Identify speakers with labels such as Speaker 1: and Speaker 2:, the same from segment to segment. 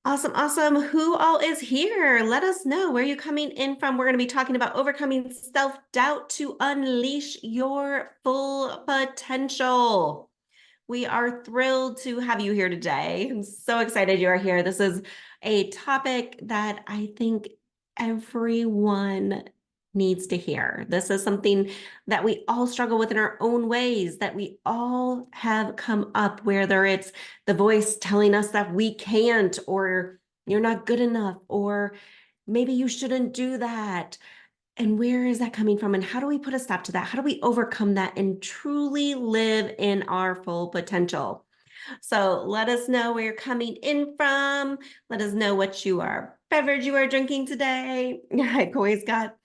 Speaker 1: Awesome, awesome. Who all is here? Let us know where you're coming in from. We're going to be talking about overcoming self-doubt to unleash your full potential. We are thrilled to have you here today. I'm so excited you are here. This is a topic that I think everyone needs to hear. This is something that we all struggle with in our own ways, that we all have come up, whether it's the voice telling us that we can't, or you're not good enough, or maybe you shouldn't do that. And where is that coming from? And how do we put a stop to that? How do we overcome that and truly live in our full potential? So let us know where you're coming in from. Let us know what beverage you are drinking today. I've always got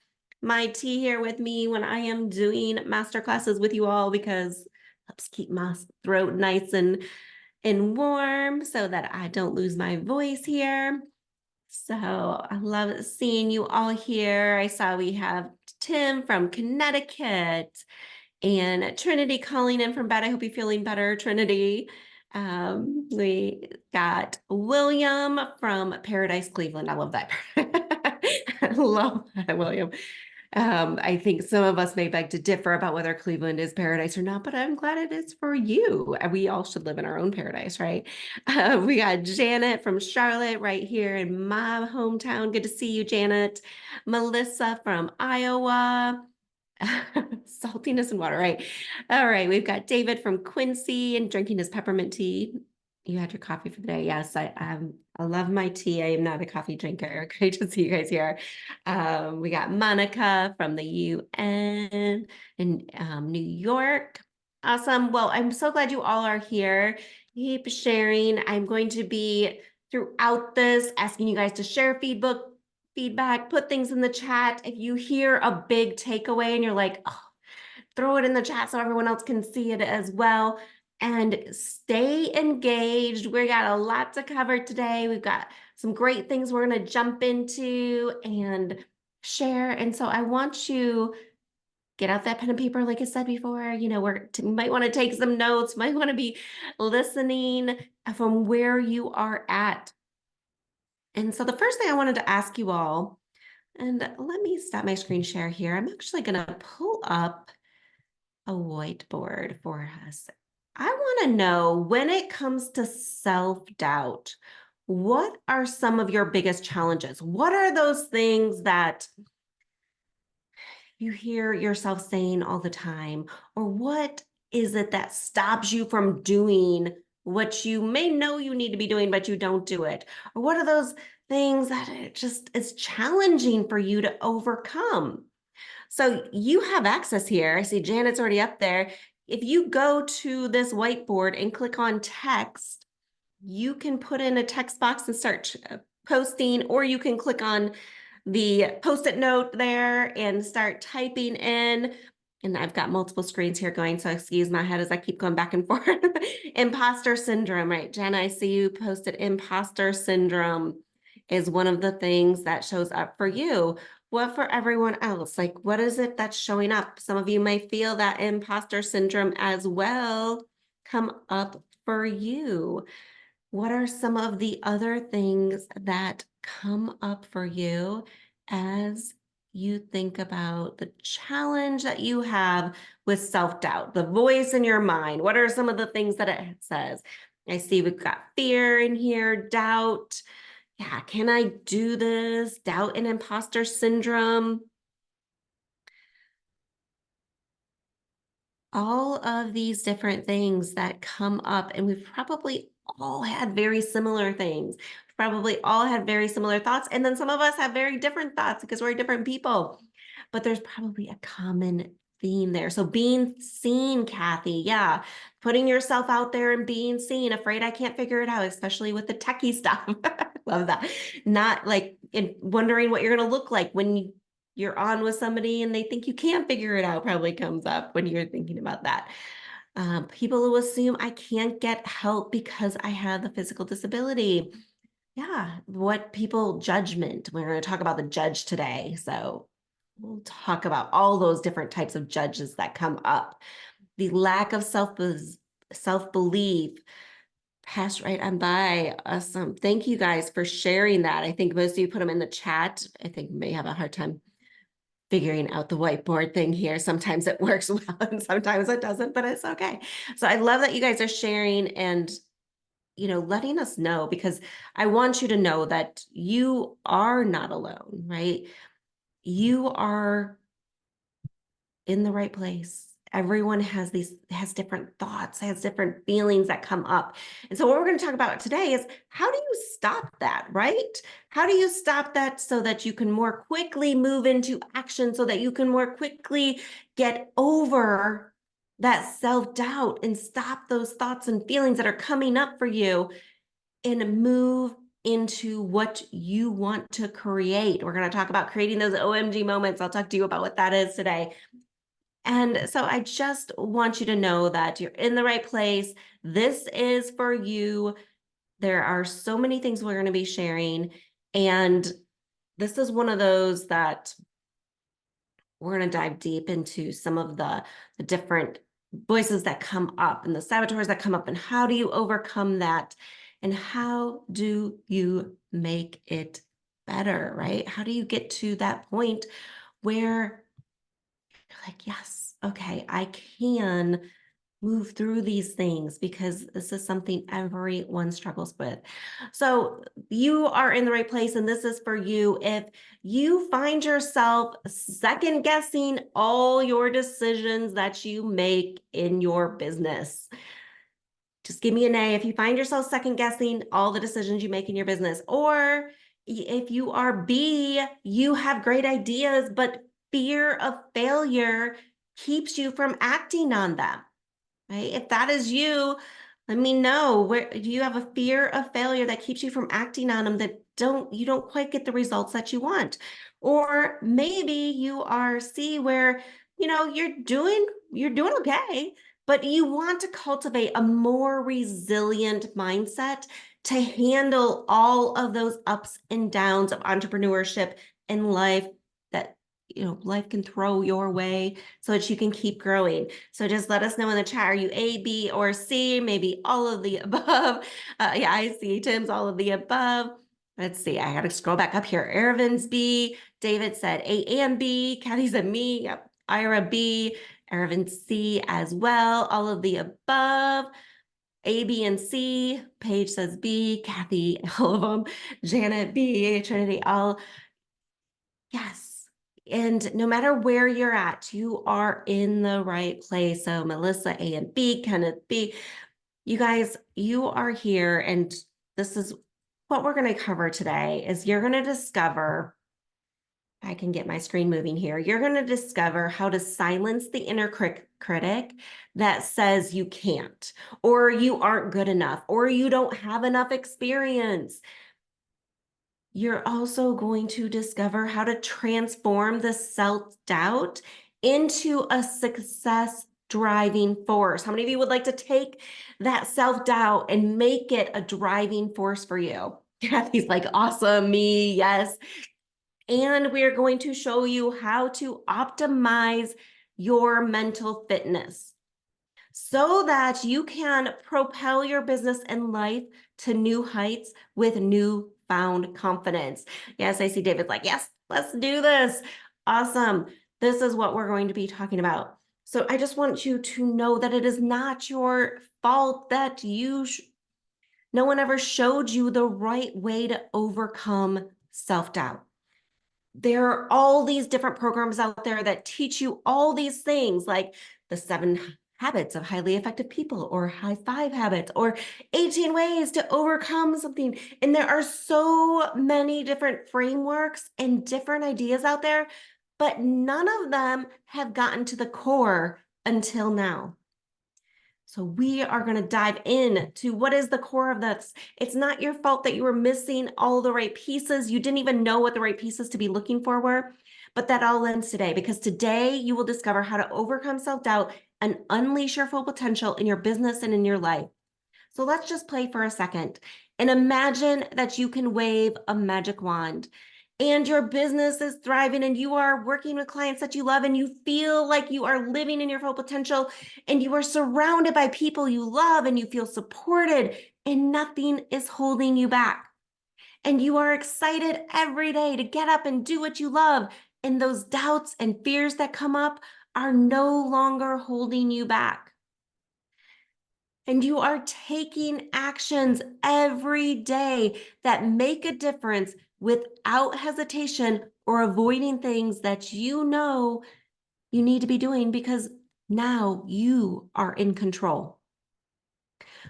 Speaker 1: my tea here with me when I am doing master classes with you all because it helps keep my throat nice and warm so that I don't lose my voice here. So I love seeing you all here. I saw we have Tim from Connecticut and Trinity calling in from bed. I hope you're feeling better, Trinity. We got William from Paradise, Cleveland. I love that. I love that, William. I think some of us may beg to differ about whether Cleveland is paradise or not, but I'm glad it is for you. We all should live in our own paradise, right? We got Janet from Charlotte right here in my hometown. Good to see you, Janet. Melissa from Iowa. Saltiness and water, right? All right, we've got David from Quincy and drinking his peppermint tea. You had your coffee for the day. Yes, I love my tea. I am not a coffee drinker. Great to see you guys here. We got Monica from the UN in New York. Awesome. Well, I'm so glad you all are here. Keep sharing. I'm going to be throughout this asking you guys to share feedback, put things in the chat. If you hear a big takeaway and you're like, oh, throw it in the chat so everyone else can see it as well. And stay engaged. We got a lot to cover today. We've got some great things we're going to jump into and share. And so I want you get out that pen and paper, like I said before. You know, might want to take some notes, might want to be listening from where you are at. And so the first thing I wanted to ask you all, and let me stop my screen share here. I'm actually going to pull up a whiteboard for us. I want to know, when it comes to self-doubt, what are some of your biggest challenges? What are those things that you hear yourself saying all the time? Or what is it that stops you from doing what you may know you need to be doing, but you don't do it? Or what are those things that it just is challenging for you to overcome? So you have access here. I see Janet's already up there. If you go to this whiteboard and click on text, you can put in a text box and start posting, or you can click on the post-it note there and start typing in. And I've got multiple screens here going, so excuse my head as I keep going back and forth. Imposter syndrome, right? Jenna, I see you posted imposter syndrome is one of the things that shows up for you. What for everyone else? Like, what is it that's showing up? Some of you may feel that imposter syndrome as well come up for you. What are some of the other things that come up for you as you think about the challenge that you have with self-doubt, the voice in your mind? What are some of the things that it says? I see we've got fear in here, doubt. Yeah, can I do this? Doubt and imposter syndrome. All of these different things that come up, and we've probably all had very similar things. We've probably all had very similar thoughts, and then some of us have very different thoughts because we're different people. But there's probably a common theme there. So being seen, Kathy, yeah, putting yourself out there and being seen. Afraid I can't figure it out, especially with the techie stuff. Love that. Not like wondering what you're going to look like when you're on with somebody and they think you can't figure it out, probably comes up when you're thinking about that. People who assume I can't get help because I have a physical disability. Yeah, what people judgment. We're going to talk about the judge today. So we'll talk about all those different types of judges that come up. The lack of self-belief, Passed right on by. Awesome. Thank you guys for sharing that. I think most of you put them in the chat. I think you may have a hard time figuring out the whiteboard thing here. Sometimes it works well and sometimes it doesn't, but it's okay. So I love that you guys are sharing and letting us know, because I want you to know that you are not alone, right? You are in the right place. Everyone has different thoughts, has different feelings that come up. And so what we're going to talk about today is, how do you stop that, right? How do you stop that so that you can more quickly move into action, so that you can more quickly get over that self-doubt and stop those thoughts and feelings that are coming up for you and move into what you want to create. We're going to talk about creating those OMG moments. I'll talk to you about what that is today. And so I just want you to know that you're in the right place. This is for you. There are so many things we're going to be sharing. And this is one of those that we're going to dive deep into some of the different voices that come up and the saboteurs that come up, and how do you overcome that? And how do you make it better, right? How do you get to that point where you're like, yes, okay, I can move through these things, because this is something everyone struggles with. So you are in the right place, and this is for you. If you find yourself second guessing all your decisions that you make in your business, just give me an A if you find yourself second guessing all the decisions you make in your business. Or if you are B, you have great ideas, but fear of failure keeps you from acting on them. Right? If that is you, let me know. Where do you have a fear of failure that keeps you from acting on them, that you don't quite get the results that you want? Or maybe you are C, where you're doing okay, but you want to cultivate a more resilient mindset to handle all of those ups and downs of entrepreneurship and life that life can throw your way, so that you can keep growing. So just let us know in the chat, are you A, B, or C? Maybe all of the above. Yeah, I see Tim's all of the above. Let's see, I gotta scroll back up here. Ervin's B, David said A and B, Kathy said me, yep. Ira B, Ervin C as well, all of the above. A, B, and C. Paige says B, Kathy, all of them. Janet B, Trinity, all. Yes. And no matter where you're at, you are in the right place. So Melissa A and B, Kenneth B, you guys, you are here. And this is what we're going to cover today. Is you're going to discover, I can get my screen moving here. You're going to discover how to silence the inner critic that says you can't, or you aren't good enough, or you don't have enough experience. You're also going to discover how to transform the self-doubt into a success driving force. How many of you would like to take that self-doubt and make it a driving force for you? Kathy's like, awesome, me, yes. And we're going to show you how to optimize your mental fitness, so that you can propel your business and life to new heights with newfound confidence. Yes, I see David like, yes, let's do this. Awesome. This is what we're going to be talking about. So I just want you to know that it is not your fault that no one ever showed you the right way to overcome self-doubt. There are all these different programs out there that teach you all these things, like the 7 habits of highly effective people, or high 5 habits, or 18 ways to overcome something. And there are so many different frameworks and different ideas out there, but none of them have gotten to the core until now. So we are going to dive in to what is the core of this. It's not your fault that you were missing all the right pieces. You didn't even know what the right pieces to be looking for were, but that all ends today, because today you will discover how to overcome self-doubt and unleash your full potential in your business and in your life. So let's just play for a second and imagine that you can wave a magic wand and your business is thriving and you are working with clients that you love and you feel like you are living in your full potential and you are surrounded by people you love and you feel supported and nothing is holding you back. And you are excited every day to get up and do what you love. And those doubts and fears that come up are no longer holding you back. And you are taking actions every day that make a difference without hesitation or avoiding things that you know you need to be doing because now you are in control.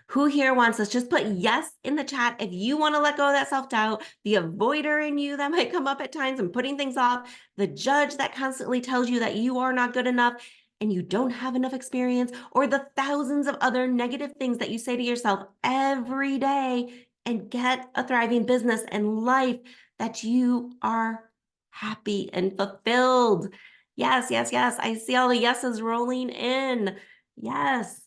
Speaker 1: Who here wants this? Just put yes in the chat if you want to let go of that self-doubt, the avoider in you that might come up at times and putting things off, the judge that constantly tells you that you are not good enough and you don't have enough experience, or the thousands of other negative things that you say to yourself every day, and get a thriving business and life that you are happy and fulfilled. Yes, yes, yes. I see all the yeses rolling in. Yes.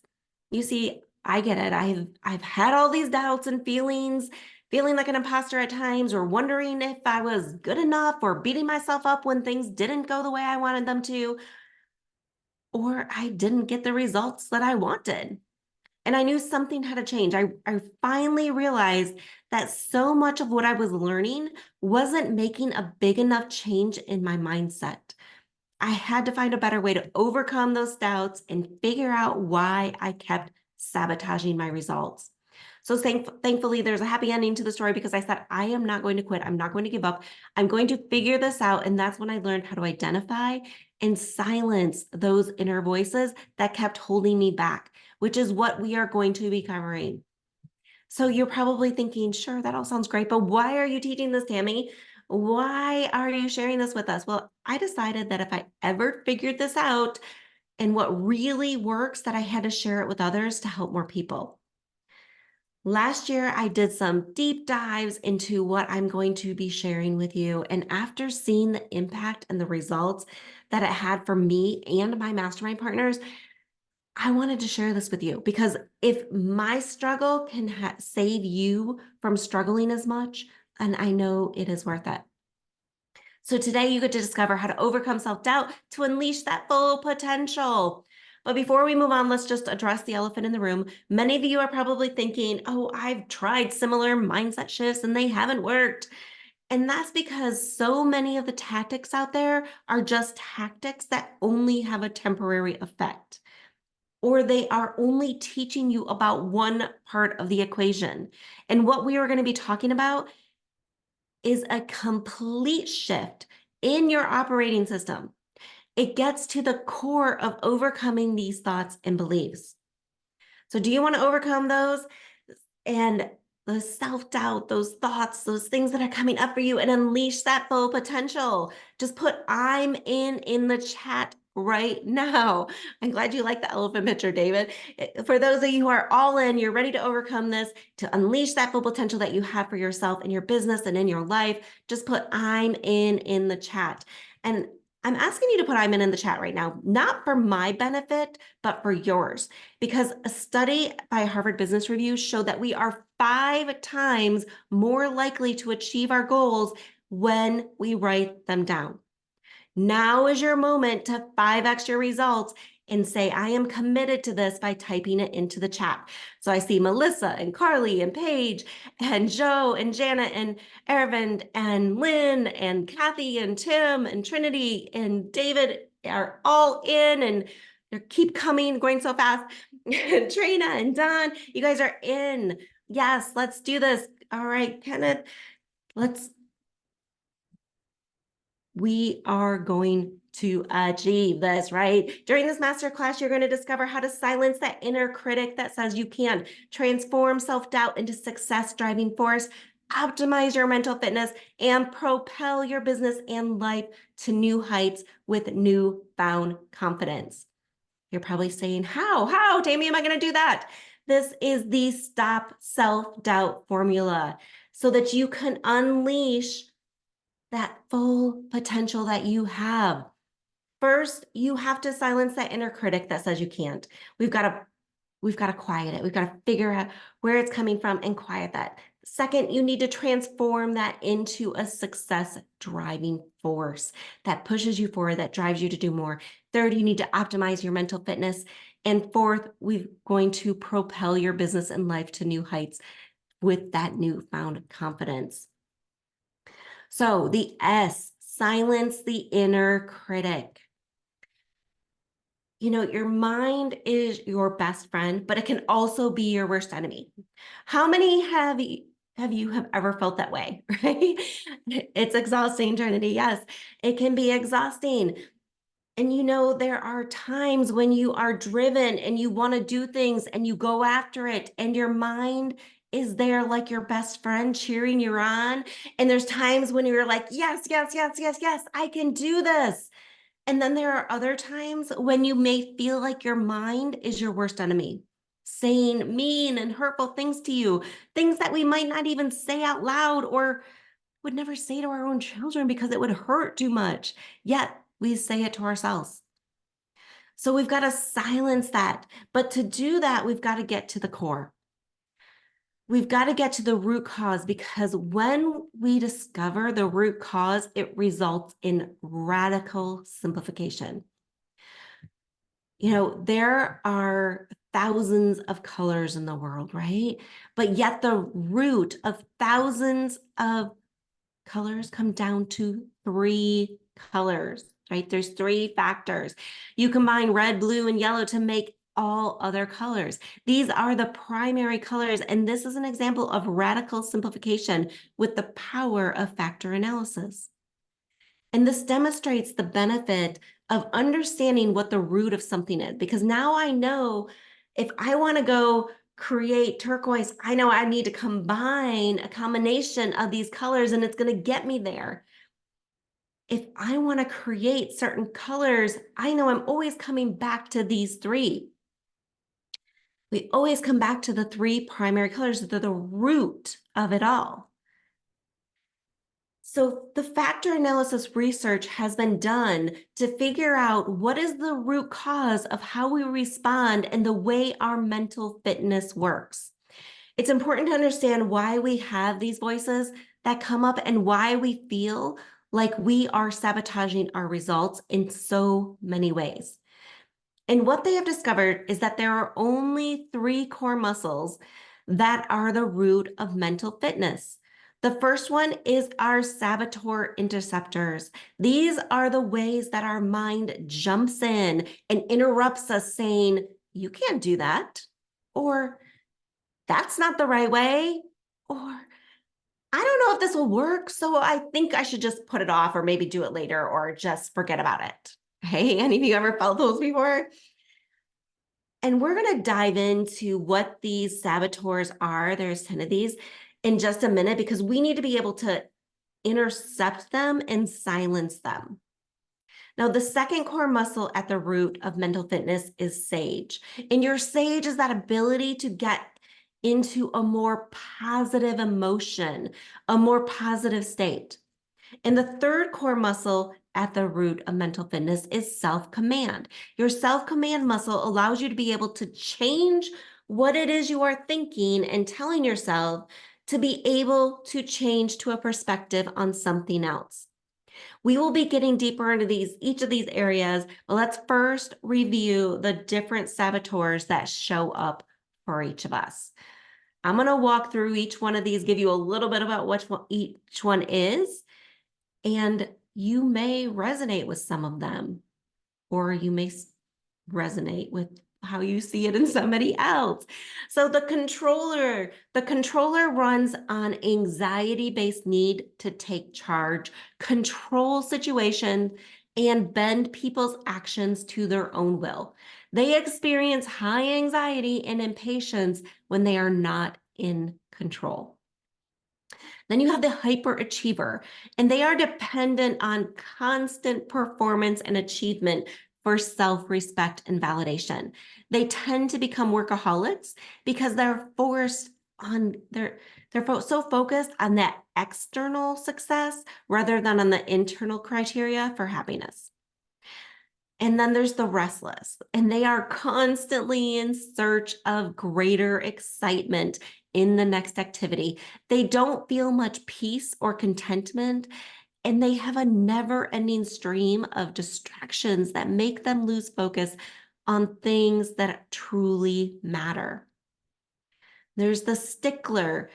Speaker 1: You see, I get it. I've had all these doubts and feelings, feeling like an imposter at times, or wondering if I was good enough, or beating myself up when things didn't go the way I wanted them to, or I didn't get the results that I wanted. And I knew something had to change. I finally realized that so much of what I was learning wasn't making a big enough change in my mindset. I had to find a better way to overcome those doubts and figure out why I kept sabotaging my results. So thankfully, there's a happy ending to the story because I said, I am not going to quit. I'm not going to give up. I'm going to figure this out. And that's when I learned how to identify and silence those inner voices that kept holding me back, which is what we are going to be covering. So you're probably thinking, sure, that all sounds great, but why are you teaching this, Tami? Why are you sharing this with us? Well, I decided that if I ever figured this out and what really works, that I had to share it with others to help more people. Last year, I did some deep dives into what I'm going to be sharing with you. And after seeing the impact and the results that it had for me and my mastermind partners, I wanted to share this with you because if my struggle can save you from struggling as much, and I know it is worth it. So today you get to discover how to overcome self-doubt to unleash that full potential. But before we move on, let's just address the elephant in the room. Many of you are probably thinking, oh, I've tried similar mindset shifts and they haven't worked. And that's because so many of the tactics out there are just tactics that only have a temporary effect, or they are only teaching you about one part of the equation. And what we are going to be talking about is a complete shift in your operating system. It gets to the core of overcoming these thoughts and beliefs. So do you want to overcome those? And the self-doubt, those thoughts, those things that are coming up for you, and unleash that full potential? Just put I'm in the chat right now. I'm glad you like the elephant picture, David. For those of you who are all in, you're ready to overcome this, to unleash that full potential that you have for yourself in your business and in your life, just put I'm in the chat. And I'm asking you to put I'm in the chat right now, not for my benefit, but for yours. Because a study by Harvard Business Review showed that we are 5 times more likely to achieve our goals when we write them down. Now is your moment to 5x your results and say, I am committed to this by typing it into the chat. So I see Melissa and Carly and Paige and Joe and Janet and Aravind and Lynn and Kathy and Tim and Trinity and David are all in, and they keep coming, going so fast. Trina and Don, you guys are in. Yes, let's do this. All right, Kenneth, we are going to achieve this, right? During this masterclass, you're going to discover how to silence that inner critic that says you can't, transform self-doubt into success-driving force, optimize your mental fitness, and propel your business and life to new heights with newfound confidence. You're probably saying, how, Tami, am I going to do that? This is the stop self-doubt formula so that you can unleash that full potential that you have. First, you have to silence that inner critic that says you can't. We've got to quiet it. We've got to figure out where it's coming from and quiet that. Second, you need to transform that into a success driving force that pushes you forward, that drives you to do more. Third, you need to optimize your mental fitness. And fourth, we're going to propel your business and life to new heights with that newfound confidence. So the S, silence the inner critic. You know, your mind is your best friend, but it can also be your worst enemy. How many have ever felt that way, right? It's exhausting, Trinity. Yes, it can be exhausting. And you know, there are times when you are driven and you want to do things and you go after it, and your mind is there like your best friend cheering you on. And there's times when you're like, yes, yes, yes, yes, yes, I can do this. And then there are other times when you may feel like your mind is your worst enemy, saying mean and hurtful things to you, things that we might not even say out loud or would never say to our own children because it would hurt too much. Yet we say it to ourselves. So we've got to silence that. But to do that, we've got to get to the core. We've got to get to the root cause, because when we discover the root cause, it results in radical simplification. You know, there are thousands of colors in the world, right? But yet the root of thousands of colors come down to three colors, right? There's three factors. You combine red, blue, and yellow to make all other colors. These are the primary colors, and this is an example of radical simplification with the power of factor analysis. And this demonstrates the benefit of understanding what the root of something is, because now I know if I want to go create turquoise, I know I need to combine a combination of these colors and it's going to get me there. If I want to create certain colors, I know I'm always coming back to these three. We always come back to the three primary colors that are the root of it all. So the factor analysis research has been done to figure out what is the root cause of how we respond and the way our mental fitness works. It's important to understand why we have these voices that come up and why we feel like we are sabotaging our results in so many ways. And what they have discovered is that there are only three core muscles that are the root of mental fitness. The first one is our saboteur interceptors. These are the ways that our mind jumps in and interrupts us, saying, you can't do that, or that's not the right way, or I don't know if this will work, so I think I should just put it off or maybe do it later or just forget about it. Hey, any of you ever felt those before? And we're going to dive into what these saboteurs are. There's 10 of these in just a minute, because we need to be able to intercept them and silence them. Now, the second core muscle at the root of mental fitness is sage. And your sage is that ability to get into a more positive emotion, a more positive state. And the third core muscle at the root of mental fitness is self-command. Your self-command muscle allows you to be able to change what it is you are thinking and telling yourself to be able to change to a perspective on something else. We will be getting deeper into each of these areas, but let's first review the different saboteurs that show up for each of us. I'm going to walk through each one of these, give you a little bit about what each one is, and you may resonate with some of them, or you may resonate with how you see it in somebody else. So the controller runs on anxiety-based need to take charge, control situations, and bend people's actions to their own will. They experience high anxiety and impatience when they are not in control. Then you have the hyperachiever, and they are dependent on constant performance and achievement for self-respect and validation. They tend to become workaholics because they're so focused on that external success rather than on the internal criteria for happiness. And then there's the restless, and they are constantly in search of greater excitement in the next activity. They don't feel much peace or contentment, and they have a never-ending stream of distractions that make them lose focus on things that truly matter. There's the stickler,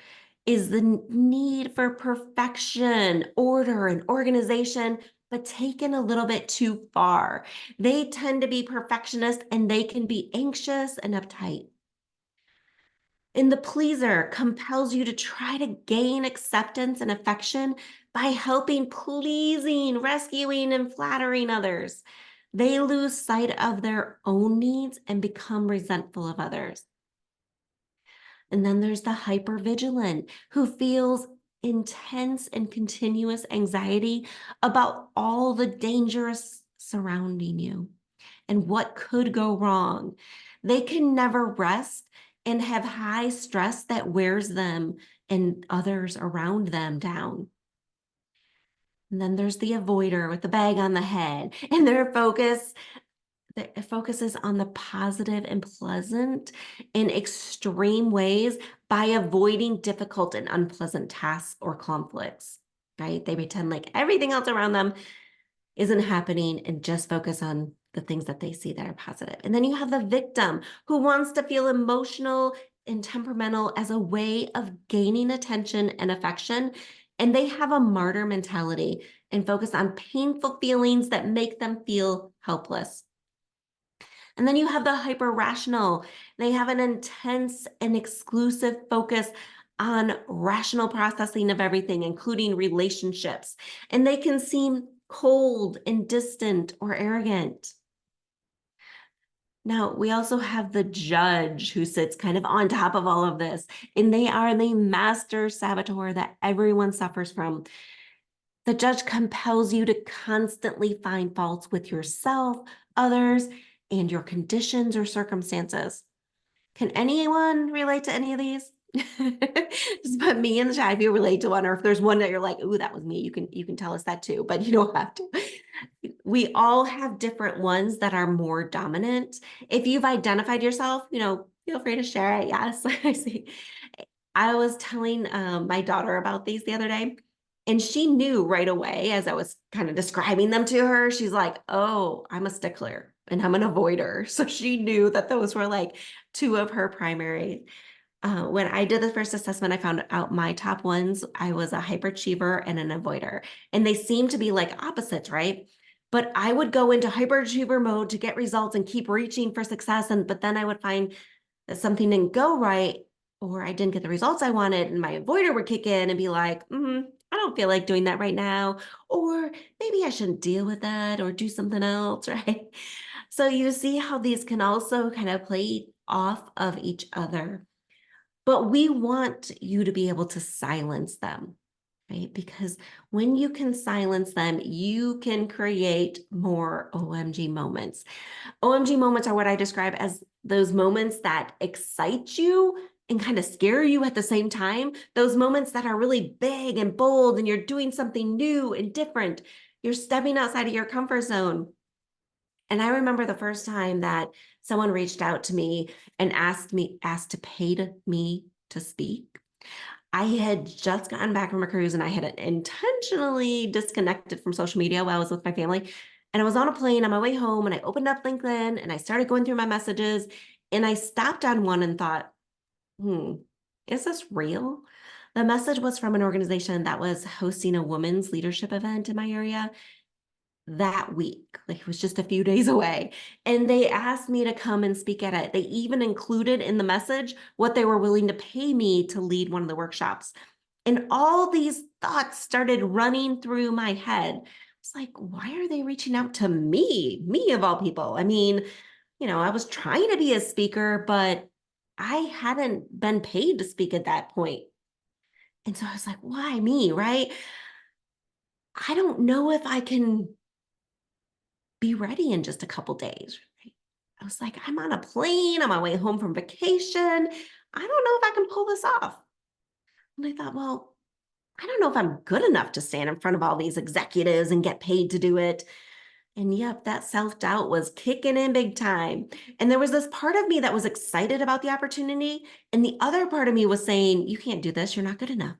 Speaker 1: is the need for perfection, order, and organization, but taken a little bit too far. They tend to be perfectionists and they can be anxious and uptight. And the pleaser compels you to try to gain acceptance and affection by helping, pleasing, rescuing, and flattering others. They lose sight of their own needs and become resentful of others. And then there's the hypervigilant who feels intense and continuous anxiety about all the dangers surrounding you and what could go wrong. They can never rest and have high stress that wears them and others around them down. And then there's the avoider with the bag on the head, and their focus that focuses on the positive and pleasant in extreme ways by avoiding difficult and unpleasant tasks or conflicts, right? They pretend like everything else around them isn't happening and just focus on the things that they see that are positive. And then you have the victim who wants to feel emotional and temperamental as a way of gaining attention and affection. And they have a martyr mentality and focus on painful feelings that make them feel helpless. And then you have the hyper rational. They have an intense and exclusive focus on rational processing of everything, including relationships. And they can seem cold and distant or arrogant. Now, we also have the judge who sits kind of on top of all of this, and they are the master saboteur that everyone suffers from. The judge compels you to constantly find faults with yourself, others, and your conditions or circumstances. Can anyone relate to any of these? Just put me in the chat if you relate to one, or if there's one that you're like, "Ooh, that was me." You can tell us that too, but you don't have to. We all have different ones that are more dominant. If you've identified yourself, feel free to share it. Yes, I see. I was telling my daughter about these the other day, and she knew right away as I was kind of describing them to her. She's like, "Oh, I'm a stickler and I'm an avoider." So she knew that those were like two of her primary. When I did the first assessment, I found out my top ones. I was a hyperachiever and an avoider, and they seem to be like opposites, right? But I would go into hyperachiever mode to get results and keep reaching for success, but then I would find that something didn't go right, or I didn't get the results I wanted, and my avoider would kick in and be like, I don't feel like doing that right now, or maybe I shouldn't deal with that or do something else, right? So you see how these can also kind of play off of each other. But we want you to be able to silence them, right? Because when you can silence them, you can create more OMG moments. OMG moments are what I describe as those moments that excite you and kind of scare you at the same time. Those moments that are really big and bold, and you're doing something new and different. You're stepping outside of your comfort zone. And I remember the first time that someone reached out to me and asked to pay me to speak. I had just gotten back from a cruise and I had intentionally disconnected from social media while I was with my family. And I was on a plane on my way home, and I opened up LinkedIn and I started going through my messages, and I stopped on one and thought, is this real? The message was from an organization that was hosting a women's leadership event in my area that week. Like, it was just a few days away. And they asked me to come and speak at it. They even included in the message what they were willing to pay me to lead one of the workshops. And all these thoughts started running through my head. It's like, why are they reaching out to me? Me of all people. I mean, I was trying to be a speaker, but I hadn't been paid to speak at that point. And so I was like, why me, right? I don't know if I can be ready in just a couple days. Right? I was like, I'm on a plane, on my way home from vacation. I don't know if I can pull this off. And I thought, well, I don't know if I'm good enough to stand in front of all these executives and get paid to do it. And yep, that self-doubt was kicking in big time. And there was this part of me that was excited about the opportunity. And the other part of me was saying, you can't do this. You're not good enough.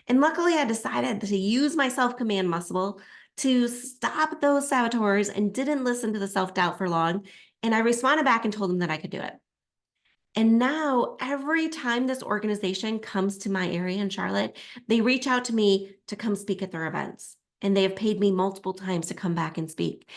Speaker 1: And luckily, I decided to use my self-command muscle to stop those saboteurs and didn't listen to the self-doubt for long. And I responded back and told them that I could do it. And now every time this organization comes to my area in Charlotte, they reach out to me to come speak at their events. And they have paid me multiple times to come back and speak.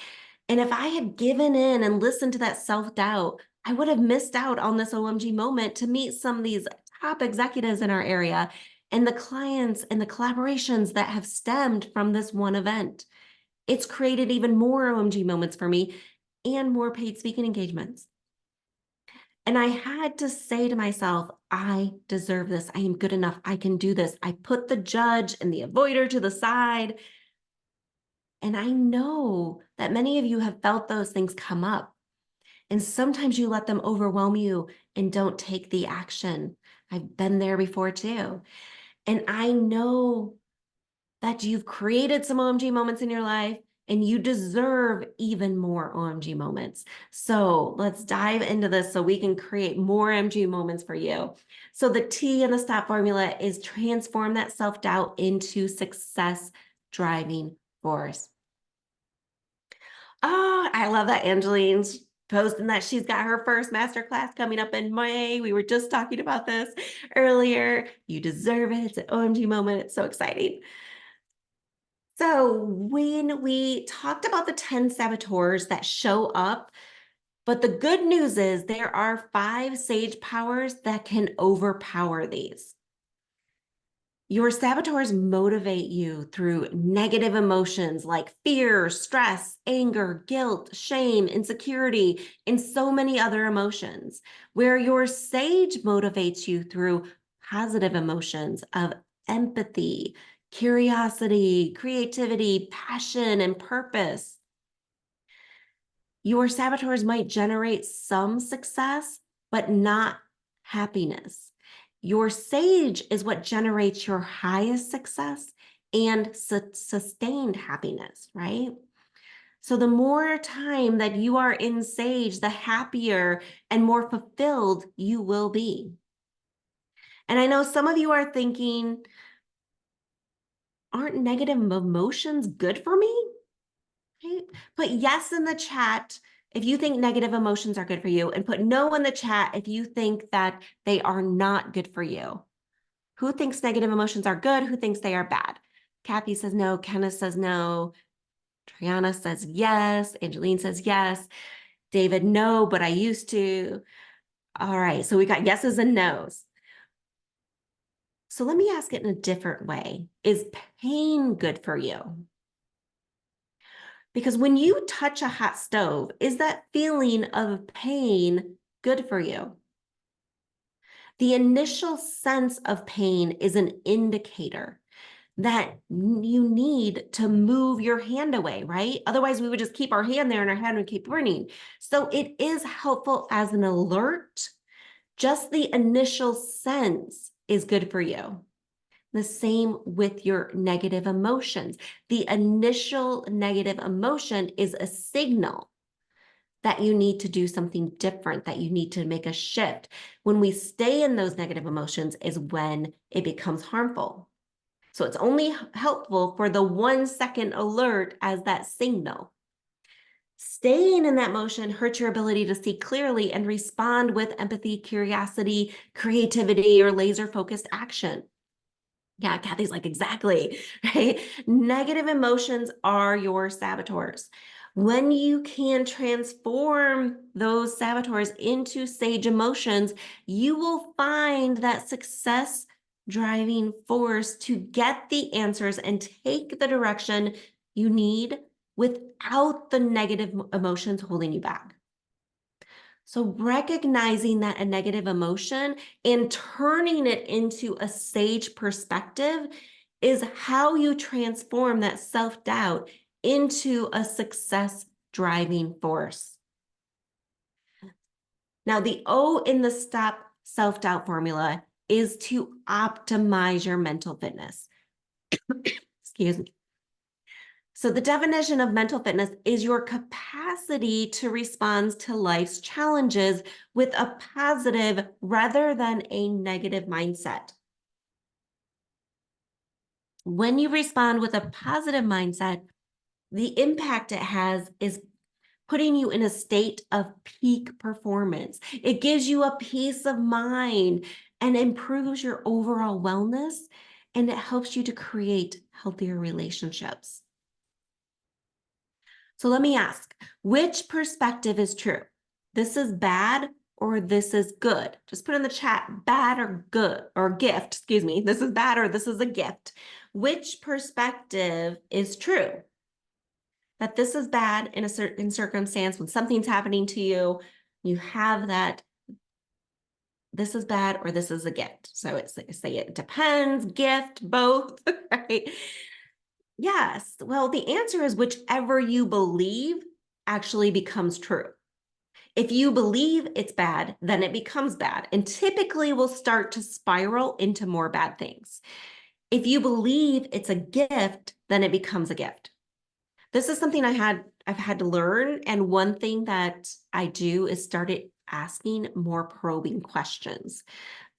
Speaker 1: And if I had given in and listened to that self-doubt, I would have missed out on this OMG moment to meet some of these top executives in our area and the clients and the collaborations that have stemmed from this one event. It's created even more OMG moments for me and more paid speaking engagements. And I had to say to myself, I deserve this. I am good enough. I can do this. I put the judge and the avoider to the side. And I know that many of you have felt those things come up. And sometimes you let them overwhelm you and don't take the action. I've been there before too. And I know that you've created some OMG moments in your life and you deserve even more OMG moments. So let's dive into this so we can create more OMG moments for you. So the T in the STOP formula is transform that self-doubt into success driving force. Oh, I love that Angeline's posting that she's got her first masterclass coming up in May. We were just talking about this earlier. You deserve it. It's an OMG moment. It's so exciting. So when we talked about the 10 saboteurs that show up, but the good news is there are 5 sage powers that can overpower these. Your saboteurs motivate you through negative emotions like fear, stress, anger, guilt, shame, insecurity, and so many other emotions, where your sage motivates you through positive emotions of empathy, curiosity, creativity, passion, and purpose. Your saboteurs might generate some success, but not happiness. Your sage is what generates your highest success and sustained happiness, right? So the more time that you are in sage, the happier and more fulfilled you will be. And I know some of you are thinking, aren't negative emotions good for me? Okay. Put yes in the chat if you think negative emotions are good for you, and put no in the chat if you think that they are not good for you. Who thinks negative emotions are good? Who thinks they are bad? Kathy says no. Kenneth says no. Triana says yes. Angeline says yes. David, no, but I used to. All right, so we got yeses and nos. So let me ask it in a different way. Is pain good for you? Because when you touch a hot stove, is that feeling of pain good for you? The initial sense of pain is an indicator that you need to move your hand away, right? Otherwise, we would just keep our hand there and our hand would keep burning. So it is helpful as an alert. Just the initial sense is good for you. The same with your negative emotions. The initial negative emotion is a signal that you need to do something different, that you need to make a shift. When we stay in those negative emotions is when it becomes harmful. So it's only helpful for the 1 second alert as that signal. Staying in that motion hurts your ability to see clearly and respond with empathy, curiosity, creativity, or laser-focused action. Yeah, Kathy's like, exactly, right? Negative emotions are your saboteurs. When you can transform those saboteurs into sage emotions, you will find that success driving force to get the answers and take the direction you need without the negative emotions holding you back. So recognizing that a negative emotion and turning it into a sage perspective is how you transform that self-doubt into a success driving force. Now, the O in the STOP self-doubt formula is to optimize your mental fitness. Excuse me. So the definition of mental fitness is your capacity to respond to life's challenges with a positive rather than a negative mindset. When you respond with a positive mindset, the impact it has is putting you in a state of peak performance. It gives you a peace of mind and improves your overall wellness, and it helps you to create healthier relationships. So let me ask, which perspective is true? This is bad or this is good? Just put in the chat, bad or good, or gift, excuse me. This is bad or this is a gift. Which perspective is true? That this is bad in a certain circumstance, when something's happening to you, you have that this is bad or this is a gift. So it's say it depends, gift, both, right? Yes. Well, the answer is whichever you believe actually becomes true. If you believe it's bad, then it becomes bad and typically will start to spiral into more bad things. If you believe it's a gift, then it becomes a gift. This is something I've had to learn. And one thing that I do is started asking more probing questions.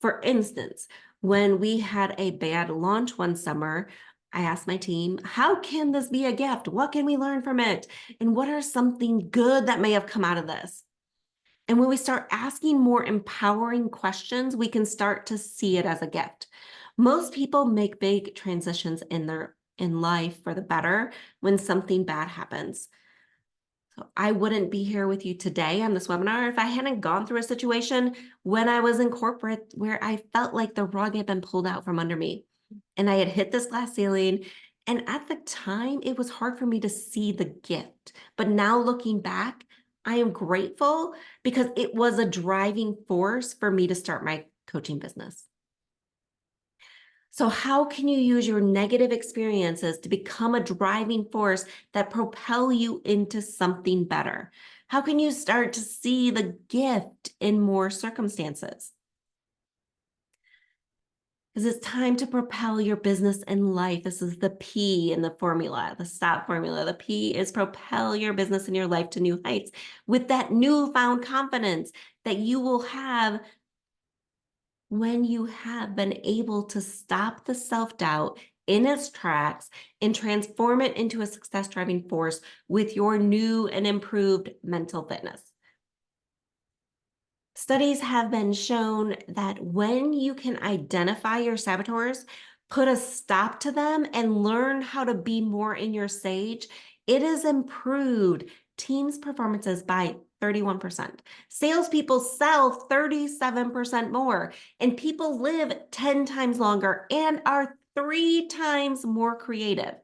Speaker 1: For instance, when we had a bad launch one summer, I asked my team, how can this be a gift? What can we learn from it? And what are something good that may have come out of this? And when we start asking more empowering questions, we can start to see it as a gift. Most people make big transitions in life for the better when something bad happens. So I wouldn't be here with you today on this webinar if I hadn't gone through a situation when I was in corporate where I felt like the rug had been pulled out from under me and I had hit this glass ceiling. And at the time, it was hard for me to see the gift. But now looking back, I am grateful because it was a driving force for me to start my coaching business. So how can you use your negative experiences to become a driving force that propel you into something better? How can you start to see the gift in more circumstances? Because it's time to propel your business and life. This is the P in the formula, the STOP formula. The P is propel your business and your life to new heights with that newfound confidence that you will have when you have been able to stop the self-doubt in its tracks and transform it into a success driving force with your new and improved mental fitness. Studies have been shown that when you can identify your saboteurs, put a stop to them, and learn how to be more in your sage, it has improved teams' performances by 31%. Salespeople sell 37% more, and people live 10 times longer and are 3 times more creative.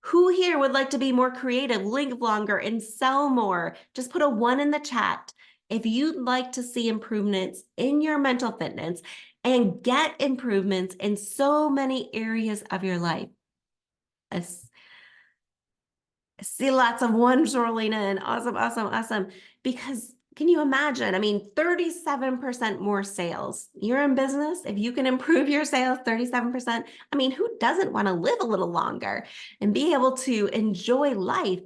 Speaker 1: Who here would like to be more creative, live longer, and sell more? Just put a 1 in the chat if you'd like to see improvements in your mental fitness and get improvements in so many areas of your life. I see lots of ones rolling in. Awesome, awesome, awesome. Because can you imagine? I mean, 37% more sales. You're in business. If you can improve your sales 37%, I mean, who doesn't want to live a little longer and be able to enjoy life?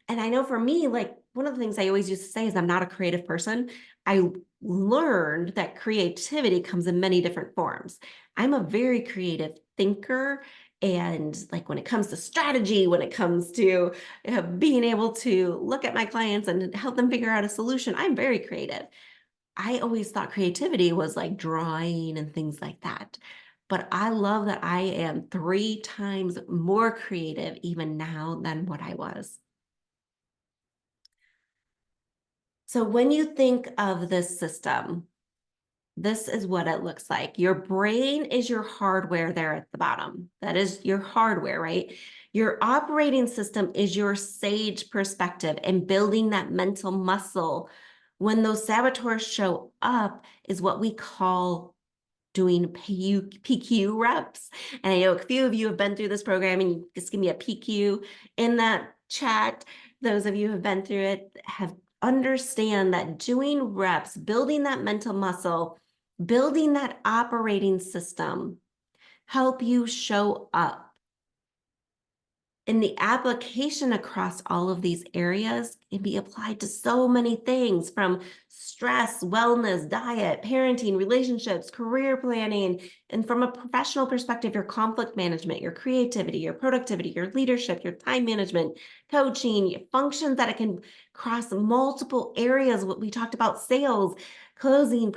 Speaker 1: And I know for me, like one of the things I always used to say is I'm not a creative person. I learned that creativity comes in many different forms. I'm a very creative thinker. And like when it comes to strategy, when it comes to being able to look at my clients and help them figure out a solution, I'm very creative. I always thought creativity was like drawing and things like that. But I love that I am 3 times more creative even now than what I was. So when you think of this system, this is what it looks like. Your brain is your hardware there at the bottom. That is your hardware, right? Your operating system is your sage perspective and building that mental muscle. When those saboteurs show up is what we call doing PQ reps. And I know a few of you have been through this program, and you just give me a PQ in that chat. Those of you who have been through it have understand that doing reps, building that mental muscle, building that operating system help you show up And the application across all of these areas can be applied to so many things from stress, wellness, diet, parenting, relationships, career planning, and from a professional perspective, your conflict management, your creativity, your productivity, your leadership, your time management, coaching, your functions that it can cross multiple areas. What we talked about, sales, closing,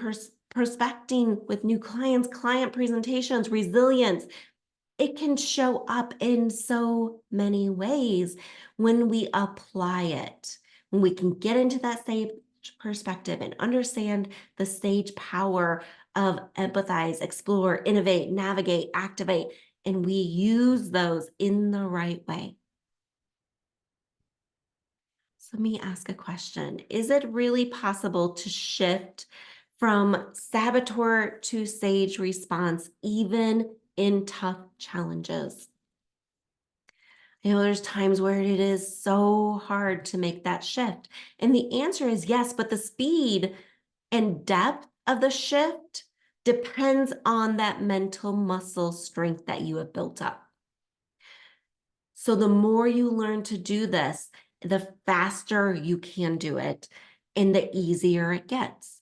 Speaker 1: prospecting with new clients, client presentations, resilience. It can show up in so many ways when we apply it, when we can get into that sage perspective and understand the sage power of empathize, explore, innovate, navigate, activate, and we use those in the right way. So let me ask a question. Is it really possible to shift from saboteur to sage response, even in tough challenges? You know, there's times where it is so hard to make that shift. And the answer is yes, but the speed and depth of the shift depends on that mental muscle strength that you have built up. So the more you learn to do this, the faster you can do it and the easier it gets.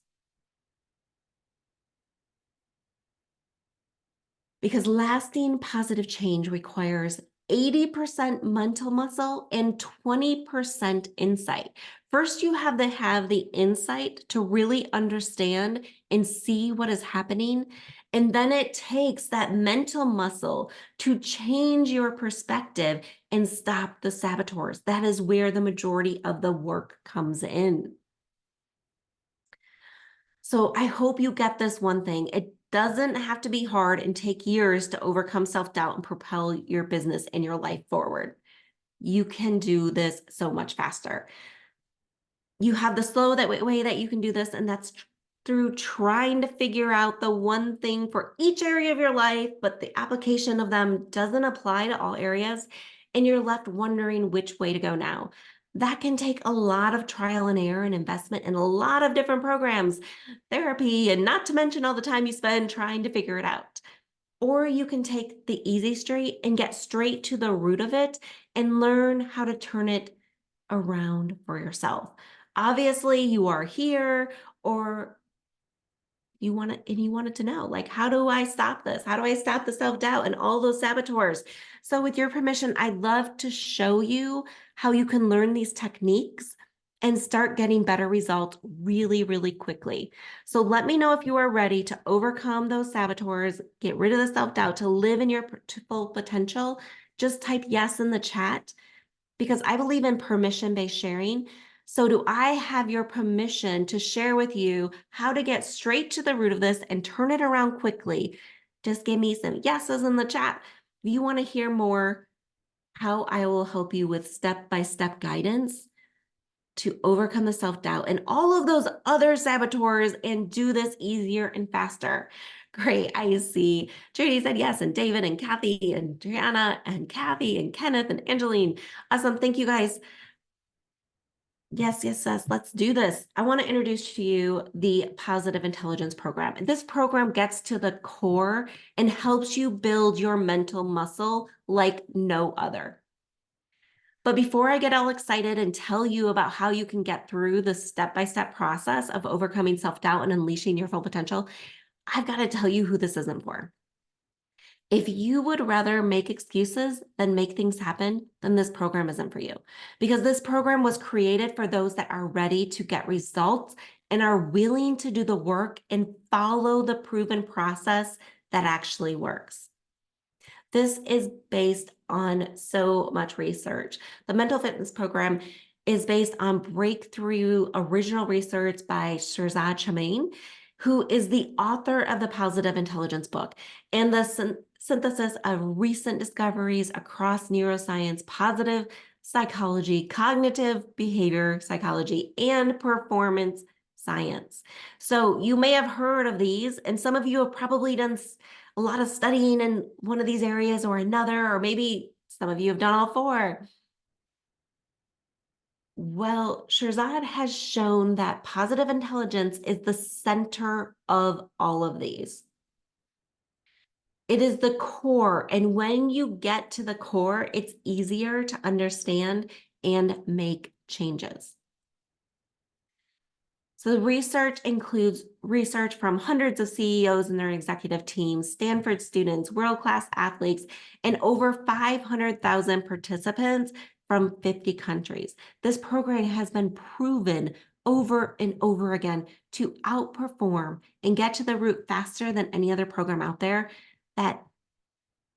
Speaker 1: Because lasting positive change requires 80% mental muscle and 20% insight. First, you have to have the insight to really understand and see what is happening. And then it takes that mental muscle to change your perspective and stop the saboteurs. That is where the majority of the work comes in. So I hope you get this one thing. It doesn't have to be hard and take years to overcome self-doubt and propel your business and your life forward. You can do this so much faster. You have the slow way that you can do this, and that's through trying to figure out the one thing for each area of your life, but the application of them doesn't apply to all areas, and you're left wondering which way to go now. That can take a lot of trial and error and investment in a lot of different programs, therapy, and not to mention all the time you spend trying to figure it out. Or you can take the easy street and get straight to the root of it and learn how to turn it around for yourself. Obviously, you are here, or you wanted to know, like, how do I stop this? How do I stop the self-doubt and all those saboteurs? So with your permission, I'd love to show you how you can learn these techniques and start getting better results really, really quickly. So let me know if you are ready to overcome those saboteurs, get rid of the self-doubt, to live in your full potential. Just type yes in the chat, because I believe in permission-based sharing. So do I have your permission to share with you how to get straight to the root of this and turn it around quickly? Just give me some yeses in the chat. If you want to hear more, how I will help you with step-by-step guidance to overcome the self-doubt and all of those other saboteurs and do this easier and faster. Great, I see. Judy said yes, and David and Kathy and Brianna and Kathy and Kenneth and Angeline. Awesome, thank you guys. Yes, yes, yes, let's do this. I want to introduce to you the Positive Intelligence Program. And this program gets to the core and helps you build your mental muscle like no other. But before I get all excited and tell you about how you can get through the step-by-step process of overcoming self-doubt and unleashing your full potential, I've got to tell you who this isn't for. If you would rather make excuses than make things happen, then this program isn't for you. Because this program was created for those that are ready to get results and are willing to do the work and follow the proven process that actually works. This is based on so much research. The mental fitness program is based on breakthrough original research by Shirzad Chamine, who is the author of the Positive Intelligence book, and the synthesis of recent discoveries across neuroscience, positive psychology, cognitive behavior psychology, and performance science. So you may have heard of these, and some of you have probably done a lot of studying in one of these areas or another, or maybe some of you have done all four. Well, Shirzad has shown that positive intelligence is the center of all of these. It is the core. And when you get to the core, it's easier to understand and make changes. So the research includes research from hundreds of CEOs and their executive teams, Stanford students, world-class athletes, and over 500,000 participants from 50 countries. This program has been proven over and over again to outperform and get to the root faster than any other program out there, that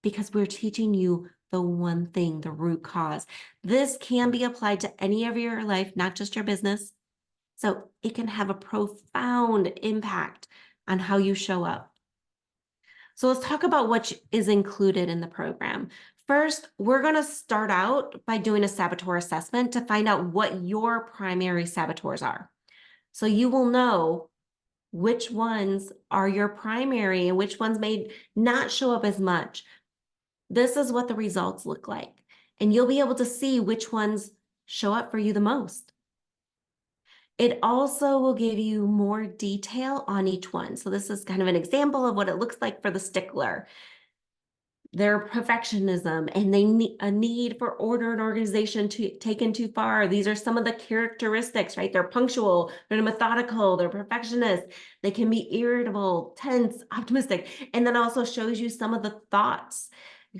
Speaker 1: because we're teaching you the one thing, the root cause. This can be applied to any of your life, not just your business. So it can have a profound impact on how you show up. So let's talk about what is included in the program. First, we're going to start out by doing a saboteur assessment to find out what your primary saboteurs are. So you will know which ones are your primary and which ones may not show up as much. This is what the results look like. And you'll be able to see which ones show up for you the most. It also will give you more detail on each one. So this is kind of an example of what it looks like for the stickler. Their perfectionism and a need for order and organization taken too far. These are some of the characteristics, right? They're punctual, they're methodical, they're perfectionist. They can be irritable, tense, optimistic. And then also shows you some of the thoughts,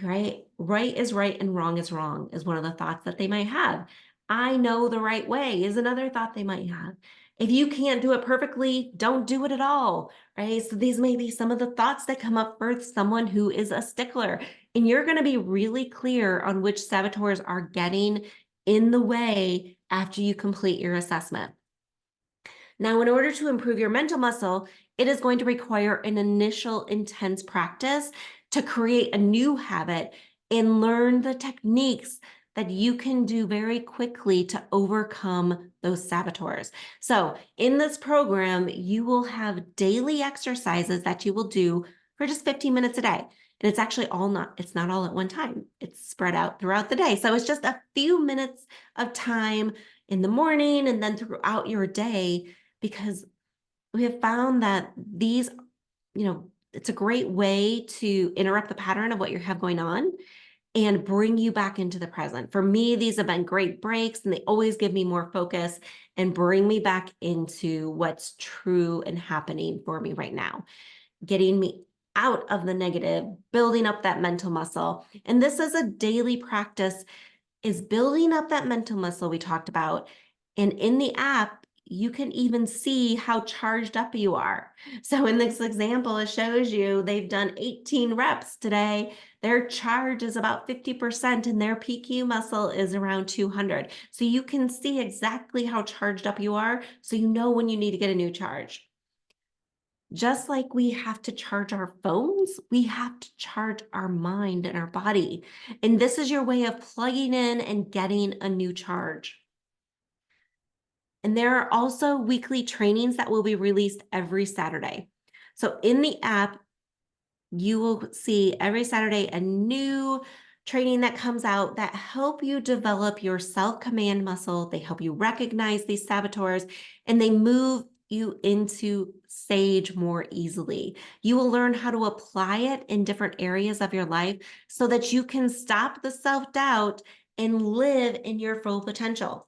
Speaker 1: right? Right is right and wrong is wrong is one of the thoughts that they might have. I know the right way is another thought they might have. If you can't do it perfectly, don't do it at all, right? So these may be some of the thoughts that come up for someone who is a stickler. And you're going to be really clear on which saboteurs are getting in the way after you complete your assessment. Now, in order to improve your mental muscle, it is going to require an initial intense practice to create a new habit and learn the techniques that you can do very quickly to overcome those saboteurs. So in this program, you will have daily exercises that you will do for just 15 minutes a day. And it's actually it's not all at one time. It's spread out throughout the day. So it's just a few minutes of time in the morning and then throughout your day, because we have found that these, it's a great way to interrupt the pattern of what you have going on and bring you back into the present. For me, these have been great breaks, and they always give me more focus and bring me back into what's true and happening for me right now, getting me out of the negative, building up that mental muscle. And this is a daily practice, is building up that mental muscle we talked about. And in the app, you can even see how charged up you are. So in this example, it shows you they've done 18 reps today. Their charge is about 50% and their PQ muscle is around 200. So you can see exactly how charged up you are, so you know when you need to get a new charge. Just like we have to charge our phones, we have to charge our mind and our body. And this is your way of plugging in and getting a new charge. And there are also weekly trainings that will be released every Saturday. So in the app, you will see every Saturday a new training that comes out that help you develop your self-command muscle. They help you recognize these saboteurs, and they move you into sage more easily. You will learn how to apply it in different areas of your life so that you can stop the self-doubt and live in your full potential.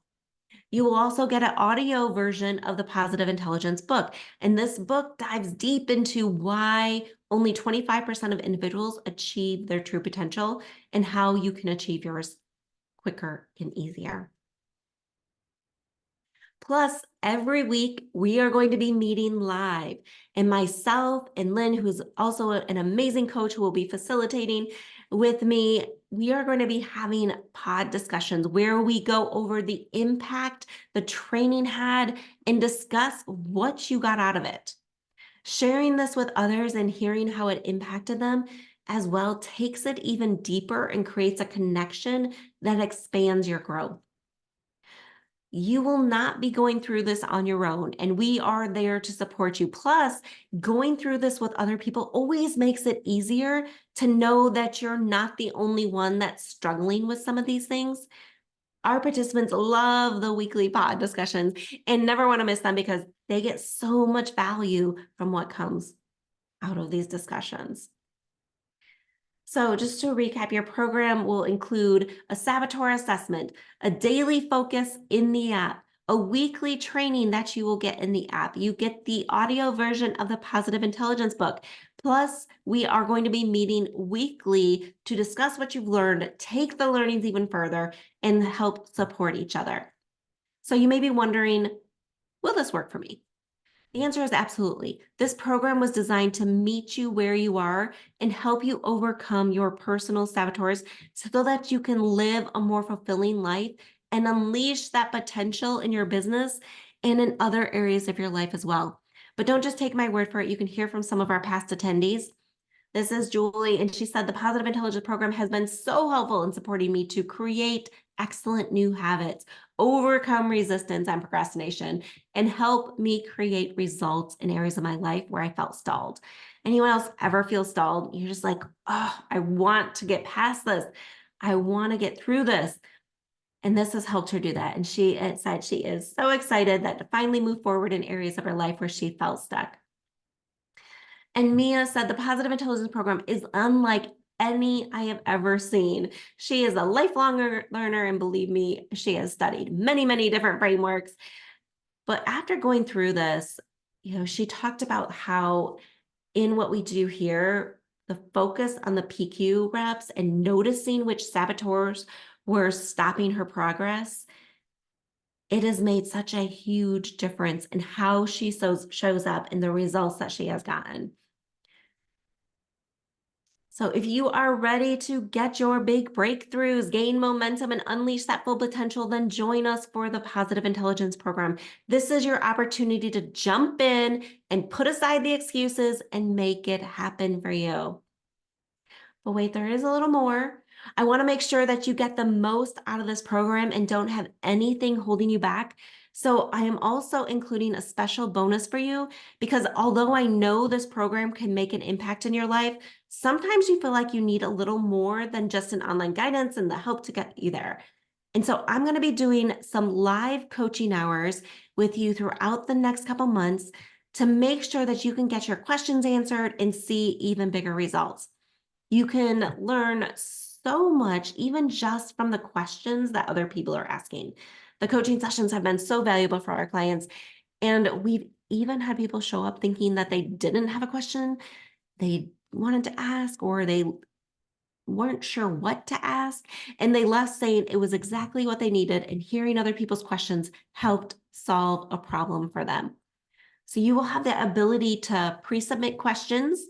Speaker 1: You will also get an audio version of the Positive Intelligence book. And this book dives deep into why only 25% of individuals achieve their true potential and how you can achieve yours quicker and easier. Plus, every week we are going to be meeting live, and myself and Lynn, who's also an amazing coach who will be facilitating with me, we are going to be having pod discussions where we go over the impact the training had and discuss what you got out of it. Sharing this with others and hearing how it impacted them as well takes it even deeper and creates a connection that expands your growth. You will not be going through this on your own, and we are there to support you. Plus, going through this with other people always makes it easier to know that you're not the only one that's struggling with some of these things. Our participants love the weekly pod discussions and never want to miss them because they get so much value from what comes out of these discussions. So just to recap, your program will include a saboteur assessment, a daily focus in the app, a weekly training that you will get in the app. You get the audio version of the Positive Intelligence book. Plus, we are going to be meeting weekly to discuss what you've learned, take the learnings even further, and help support each other. So you may be wondering, will this work for me? The answer is absolutely. This program was designed to meet you where you are and help you overcome your personal saboteurs so that you can live a more fulfilling life and unleash that potential in your business and in other areas of your life as well. But don't just take my word for it. You can hear from some of our past attendees. This is Julie, and she said the Positive Intelligence Program has been so helpful in supporting me to create excellent new habits, overcome resistance and procrastination, and help me create results in areas of my life where I felt stalled. Anyone else ever feel stalled? You're just like, oh, I want to get past this. I want to get through this. And this has helped her do that. And she said she is so excited that to finally move forward in areas of her life where she felt stuck. And Mia said the Positive Intelligence Program is unlike any I have ever seen. She is a lifelong learner, and believe me, she has studied many, many different frameworks. But after going through this, she talked about how in what we do here, the focus on the PQ reps and noticing which saboteurs were stopping her progress, it has made such a huge difference in how she shows up in the results that she has gotten. So if you are ready to get your big breakthroughs, gain momentum, and unleash that full potential, then join us for the Positive Intelligence Program. This is your opportunity to jump in and put aside the excuses and make it happen for you. But wait, there is a little more. I want to make sure that you get the most out of this program and don't have anything holding you back. So I am also including a special bonus for you because although I know this program can make an impact in your life, sometimes you feel like you need a little more than just an online guidance and the help to get you there. And so I'm going to be doing some live coaching hours with you throughout the next couple months to make sure that you can get your questions answered and see even bigger results. You can learn so much, even just from the questions that other people are asking. The coaching sessions have been so valuable for our clients. And we've even had people show up thinking that they didn't have a question they wanted to ask, or they weren't sure what to ask. And they left saying it was exactly what they needed. And hearing other people's questions helped solve a problem for them. So you will have the ability to pre-submit questions.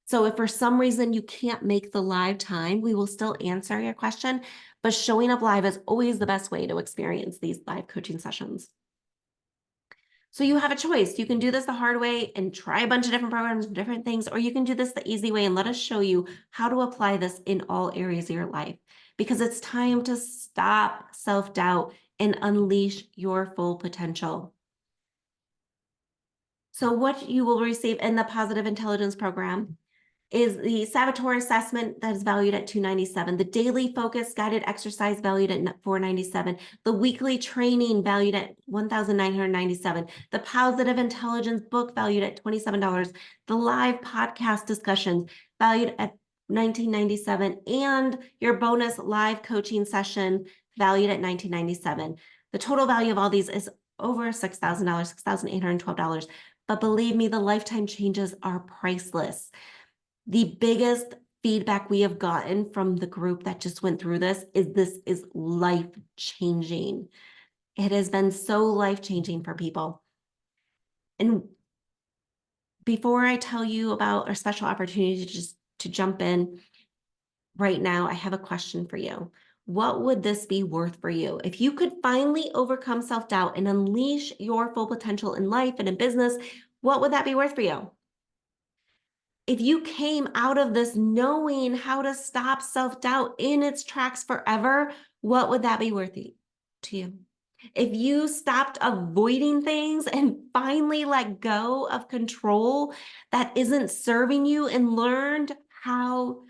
Speaker 1: So if for some reason you can't make the live time, we will still answer your question, but showing up live is always the best way to experience these live coaching sessions. So you have a choice. You can do this the hard way and try a bunch of different programs and different things, or you can do this the easy way and let us show you how to apply this in all areas of your life, because it's time to stop self-doubt and unleash your full potential. So what you will receive in the Positive Intelligence Program is the saboteur assessment that is valued at $297, the daily focus guided exercise valued at $497, the weekly training valued at $1,997, the Positive Intelligence book valued at $27, the live podcast discussions valued at $1997, and your bonus live coaching session valued at $1997. The total value of all these is over $6,000, $6,812. But believe me, the lifetime changes are priceless. The biggest feedback we have gotten from the group that just went through this is life-changing. It has been so life-changing for people. And before I tell you about our special opportunity to jump in right now, I have a question for you. What would this be worth for you? If you could finally overcome self-doubt and unleash your full potential in life and in business, what would that be worth for you? If you came out of this knowing how to stop self-doubt in its tracks forever, what would that be worth to you? If you stopped avoiding things and finally let go of control that isn't serving you and learned how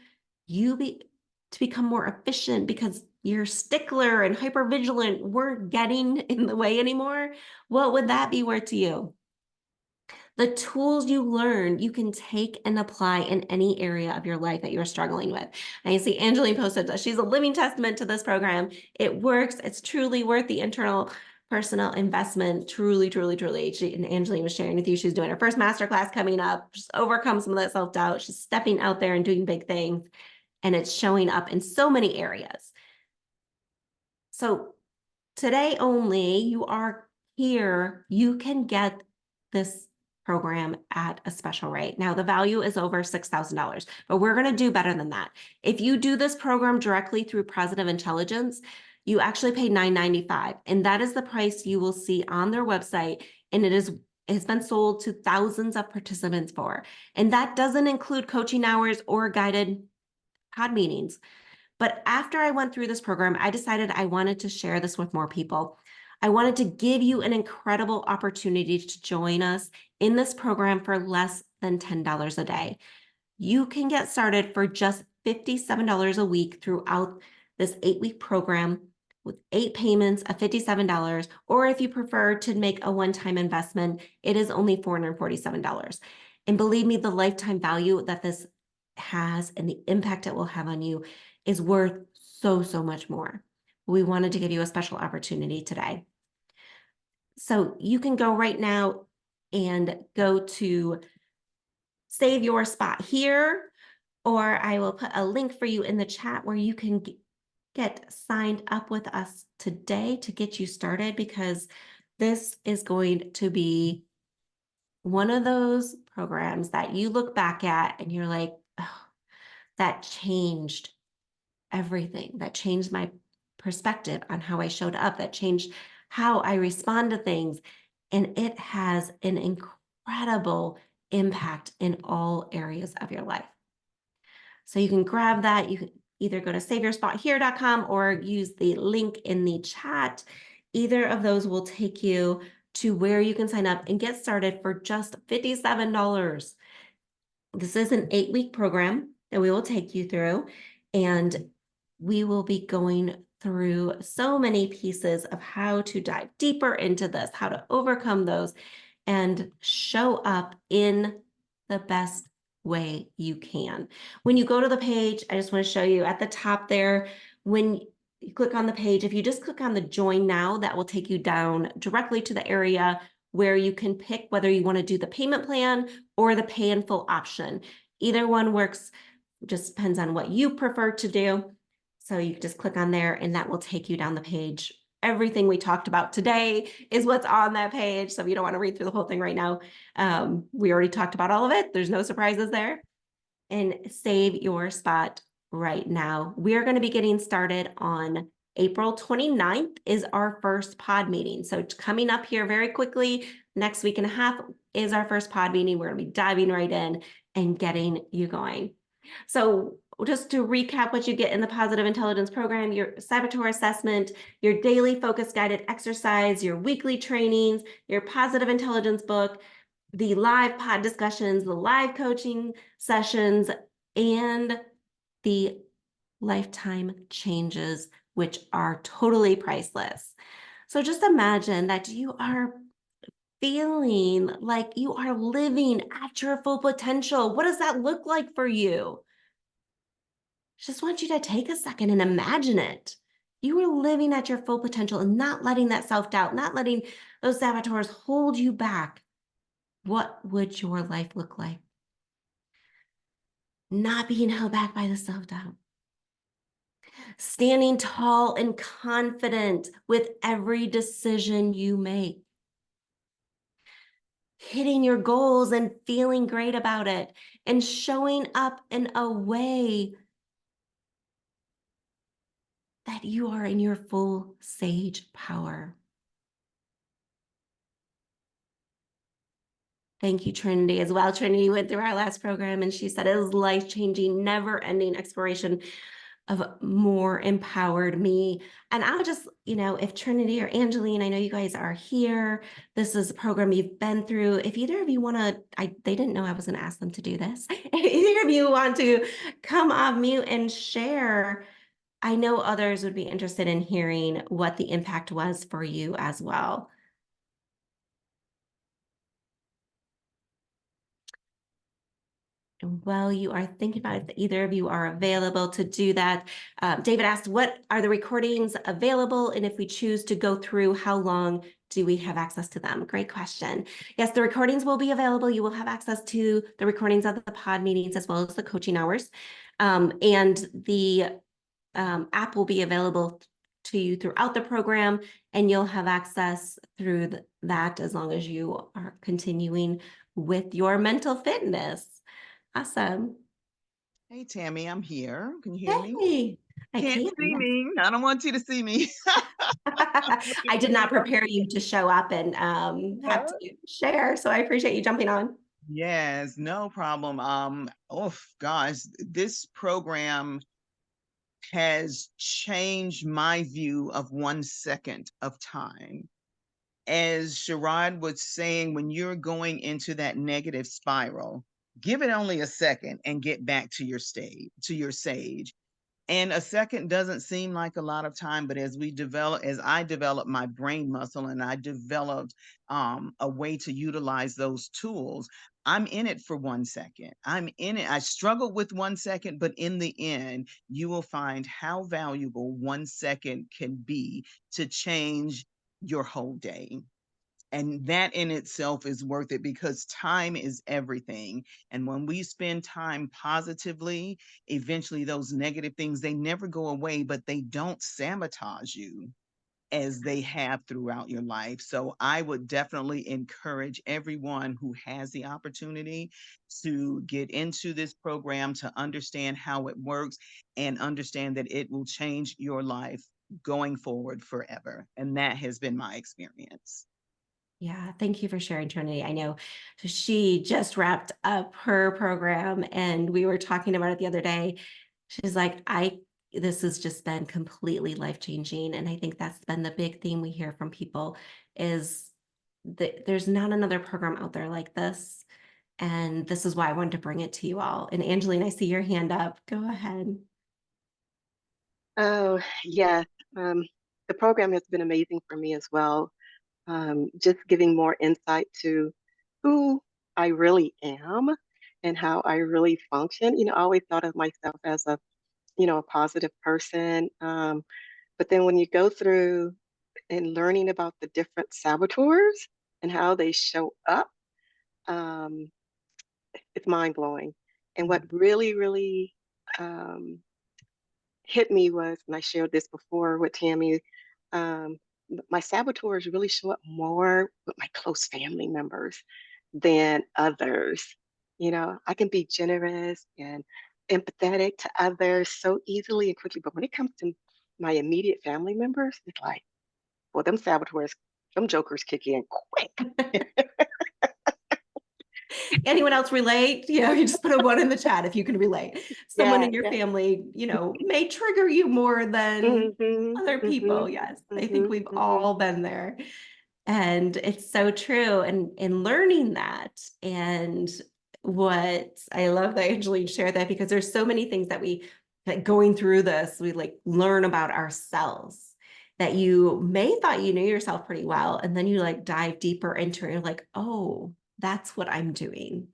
Speaker 1: to become more efficient because your stickler and hypervigilant weren't getting in the way anymore, what would that be worth to you? The tools you learn, you can take and apply in any area of your life that you're struggling with. And you see Angeline posted that she's a living testament to this program. It works. It's truly worth the internal personal investment. Truly, truly, truly. And Angeline was sharing with you, she's doing her first masterclass coming up, just overcome some of that self-doubt. She's stepping out there and doing big things. And it's showing up in so many areas. So today only, you are here, you can get this program at a special rate. Now, the value is over $6,000, but we're going to do better than that. If you do this program directly through Positive Intelligence, you actually pay $995, and that is the price you will see on their website, and it's been sold to thousands of participants for. And that doesn't include coaching hours or guided pod meetings. But after I went through this program, I decided I wanted to share this with more people. I wanted to give you an incredible opportunity to join us in this program for less than $10 a day. You can get started for just $57 a week throughout this 8-week program with 8 payments of $57. Or if you prefer to make a one-time investment, it is only $447. And believe me, the lifetime value that this has and the impact it will have on you is worth so, so much more. We wanted to give you a special opportunity today. So you can go right now and go to save your spot here, or I will put a link for you in the chat where you can get signed up with us today to get you started, because this is going to be one of those programs that you look back at and you're like, oh, that changed everything. That changed my perspective on how I showed up. That changed how I respond to things. And it has an incredible impact in all areas of your life. So you can grab that. You can either go to saveyourspothere.com or use the link in the chat. Either of those will take you to where you can sign up and get started for just $57. This is an 8-week program that we will take you through, and we will be going through so many pieces of how to dive deeper into this, how to overcome those, and show up in the best way you can. When you go to the page, I just want to show you at the top there, when you click on the page, if you just click on the join now, that will take you down directly to the area where you can pick whether you want to do the payment plan or the pay in full option. Either one works, just depends on what you prefer to do. So you just click on there and that will take you down the page. Everything we talked about today is what's on that page. So if you don't want to read through the whole thing right now, we already talked about all of it. There's no surprises there. And save your spot right now. We are going to be getting started on April 29th is our first pod meeting. So coming up here very quickly, next week and a half is our first pod meeting. We're going to be diving right in and getting you going. So just to recap what you get in the Positive Intelligence program: your saboteur assessment, your daily focus guided exercise, your weekly trainings, your Positive Intelligence book, the live pod discussions, the live coaching sessions, and the lifetime changes, which are totally priceless. So just imagine that you are feeling like you are living at your full potential. What does that look like for you? Just want you to take a second and imagine it. You are living at your full potential and not letting that self-doubt, not letting those saboteurs hold you back. What would your life look like? Not being held back by the self-doubt. Standing tall and confident with every decision you make. Hitting your goals and feeling great about it. And showing up in a way that you are in your full sage power. Thank you, Trinity, as well. Trinity went through our last program and she said it was life-changing, never-ending exploration of more empowered me. And I'll just, if Trinity or Angeline, I know you guys are here. This is a program you've been through. If either of you want to, they didn't know I was going to ask them to do this. If either of you want to come off mute and share, I know others would be interested in hearing what the impact was for you as well. Well, you are thinking about if either of you are available to do that. David asked, what are the recordings available? And if we choose to go through, how long do we have access to them? Great question. Yes, the recordings will be available. You will have access to the recordings of the pod meetings as well as the coaching hours. And the app will be available to you throughout the program, and you'll have access through that as long as you are continuing with your mental fitness. Awesome.
Speaker 2: Hey, Tammy, I'm here. Can you hear me?
Speaker 1: Hey, I
Speaker 2: Can't
Speaker 1: can,
Speaker 2: see
Speaker 1: yes.
Speaker 2: me. I don't want you to see me. Looking
Speaker 1: I did
Speaker 2: pretty
Speaker 1: not prepare you to show up and have
Speaker 2: rough.
Speaker 1: to share, so I appreciate you jumping on.
Speaker 2: Yes, no problem. Oh gosh, this program has changed my view of 1 second of time. As Sherrod was saying, when you're going into that negative spiral, give it only a second and get back to your stage, to your sage. And a second doesn't seem like a lot of time, but as I developed my brain muscle and I developed a way to utilize those tools, I'm in it for 1 second. I'm in it. I struggled with 1 second, but in the end, you will find how valuable 1 second can be to change your whole day. And that in itself is worth it because time is everything. And when we spend time positively, eventually those negative things, they never go away, but they don't sabotage you as they have throughout your life. So I would definitely encourage everyone who has the opportunity to get into this program to understand how it works and understand that it will change your life going forward forever. And that has been my experience.
Speaker 1: Yeah, thank you for sharing, Trinity. I know she just wrapped up her program and we were talking about it the other day. She's like, this has just been completely life-changing. And I think that's been the big theme we hear from people is that there's not another program out there like this. And this is why I wanted to bring it to you all. And Angeline, I see your hand up. Go ahead.
Speaker 3: Oh, yeah. The program has been amazing for me as well. Just giving more insight to who I really am and how I really function. I always thought of myself as a positive person. But then when you go through and learning about the different saboteurs and how they show up, um, it's mind blowing. And what really, really um, hit me was, and I shared this before with Tammy, um, my saboteurs really show up more with my close family members than others. I can be generous and empathetic to others so easily and quickly, but when it comes to my immediate family members, it's like, well, them saboteurs, them jokers kick in quick.
Speaker 1: Anyone else relate? You just put a one in the chat if you can relate. Someone
Speaker 3: Yeah,
Speaker 1: in your
Speaker 3: yeah.
Speaker 1: family, may trigger you more than
Speaker 3: Mm-hmm,
Speaker 1: other people.
Speaker 3: mm-hmm,
Speaker 1: Yes, I think
Speaker 3: mm-hmm,
Speaker 1: we've
Speaker 3: mm-hmm.
Speaker 1: all been there. And it's so true. And in learning that, and what I love that Angeline shared that because there's so many things that that going through this, we like learn about ourselves that you may thought you knew yourself pretty well. And then you like dive deeper into it. And you're like, oh, that's what I'm doing.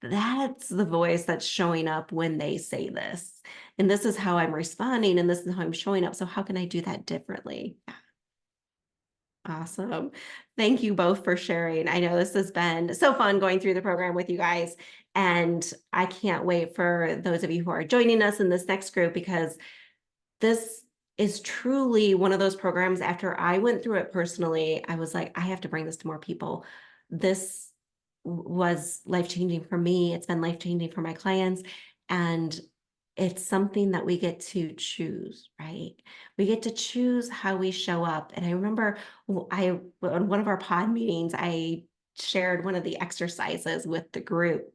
Speaker 1: That's the voice that's showing up when they say this. And this is how I'm responding. And this is how I'm showing up. So how can I do that differently? Awesome. Thank you both for sharing. I know this has been so fun going through the program with you guys. And I can't wait for those of you who are joining us in this next group because this is truly one of those programs. After I went through it personally, I was like, I have to bring this to more people. This was life changing for me. It's been life changing for my clients. And it's something that we get to choose, right? We get to choose how we show up. And I remember on one of our pod meetings, I shared one of the exercises with the group.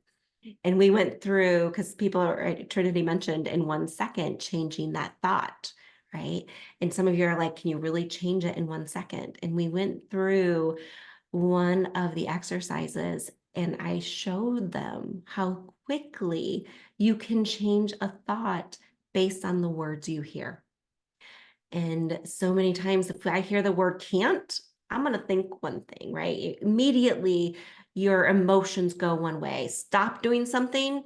Speaker 1: And we went through, because people are, Trinity mentioned in 1 second, changing that thought, right? And some of you are like, can you really change it in 1 second? And we went through one of the exercises and I showed them how quickly you can change a thought based on the words you hear. And so many times, if I hear the word can't, I'm going to think one thing, right? Immediately, your emotions go one way. Stop doing something,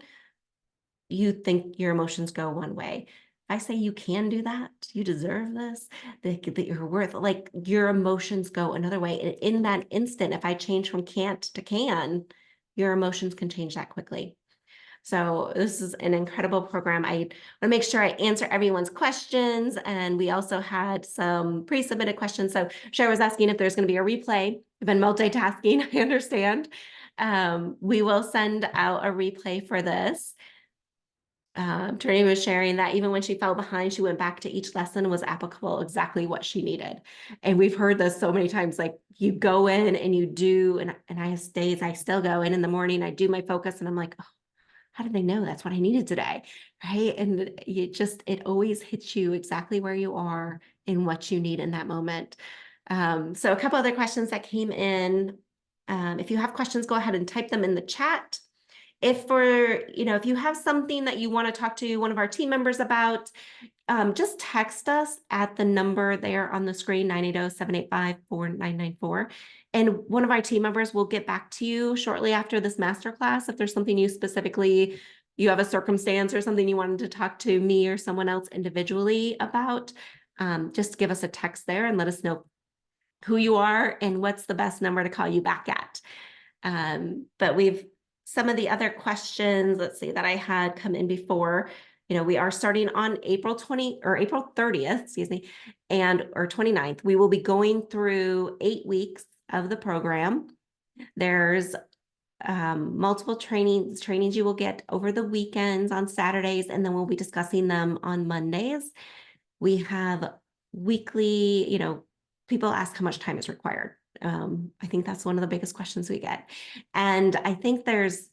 Speaker 1: you think your emotions go one way. I say you can do that. You deserve this, that you're worth, like your emotions go another way. And in that instant, if I change from can't to can, your emotions can change that quickly. So this is an incredible program. I want to make sure I answer everyone's questions. And we also had some pre-submitted questions. So Cher was asking if there's going to be a replay. I've been multitasking, I understand. We will send out a replay for this. Trini was sharing that even when she fell behind, she went back to each lesson was applicable exactly what she needed. And we've heard this so many times, like you go in and you do, and I have days I still go in the morning, I do my focus and I'm like, oh, how did they know that's what I needed today? Right. And it always hits you exactly where you are and what you need in that moment. So a couple other questions that came in. If you have questions, go ahead and type them in the chat. If you have something that you want to talk to one of our team members about, just text us at the number there on the screen, 980-785-4994. And one of our team members will get back to you shortly after this masterclass. If there's something you have a circumstance or something you wanted to talk to me or someone else individually about, just give us a text there and let us know who you are and what's the best number to call you back at. But some of the other questions, let's see, that I had come in before, we are starting on April 30th, excuse me, or 29th. We will be going through 8 weeks of the program. There's multiple trainings you will get over the weekends on Saturdays, and then we'll be discussing them on Mondays. We have weekly, people ask how much time is required. I think that's one of the biggest questions we get. And I think there's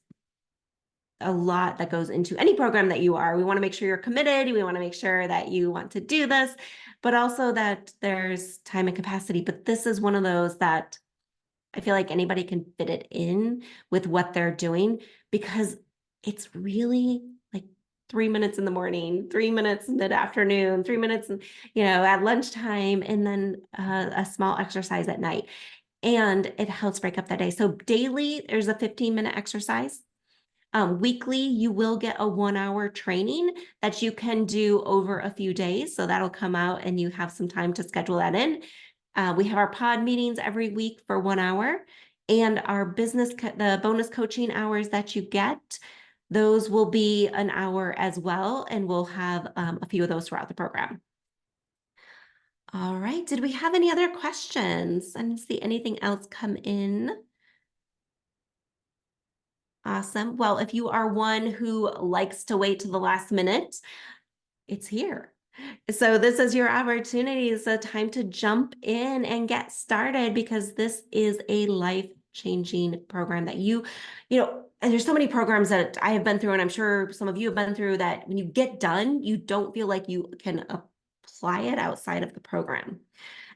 Speaker 1: a lot that goes into any program that you are. We want to make sure you're committed. We want to make sure that you want to do this, but also that there's time and capacity. But this is one of those that I feel like anybody can fit it in with what they're doing, because it's really like 3 minutes in the morning, 3 minutes mid-afternoon, 3 minutes, at lunchtime, and then a small exercise at night. And it helps break up that day. So daily, there's a 15-minute exercise. Weekly, you will get a 1-hour training that you can do over a few days. So that'll come out and you have some time to schedule that in. We have our pod meetings every week for 1 hour, and our the bonus coaching hours that you get, those will be an hour as well. And we'll have a few of those throughout the program. All right. Did we have any other questions? I didn't see anything else come in. Awesome. Well, if you are one who likes to wait to the last minute, it's here. So this is your opportunity. It's a time to jump in and get started, because this is a life-changing program that and there's so many programs that I have been through, and I'm sure some of you have been through, that when you get done, you don't feel like you can apply it outside of the program.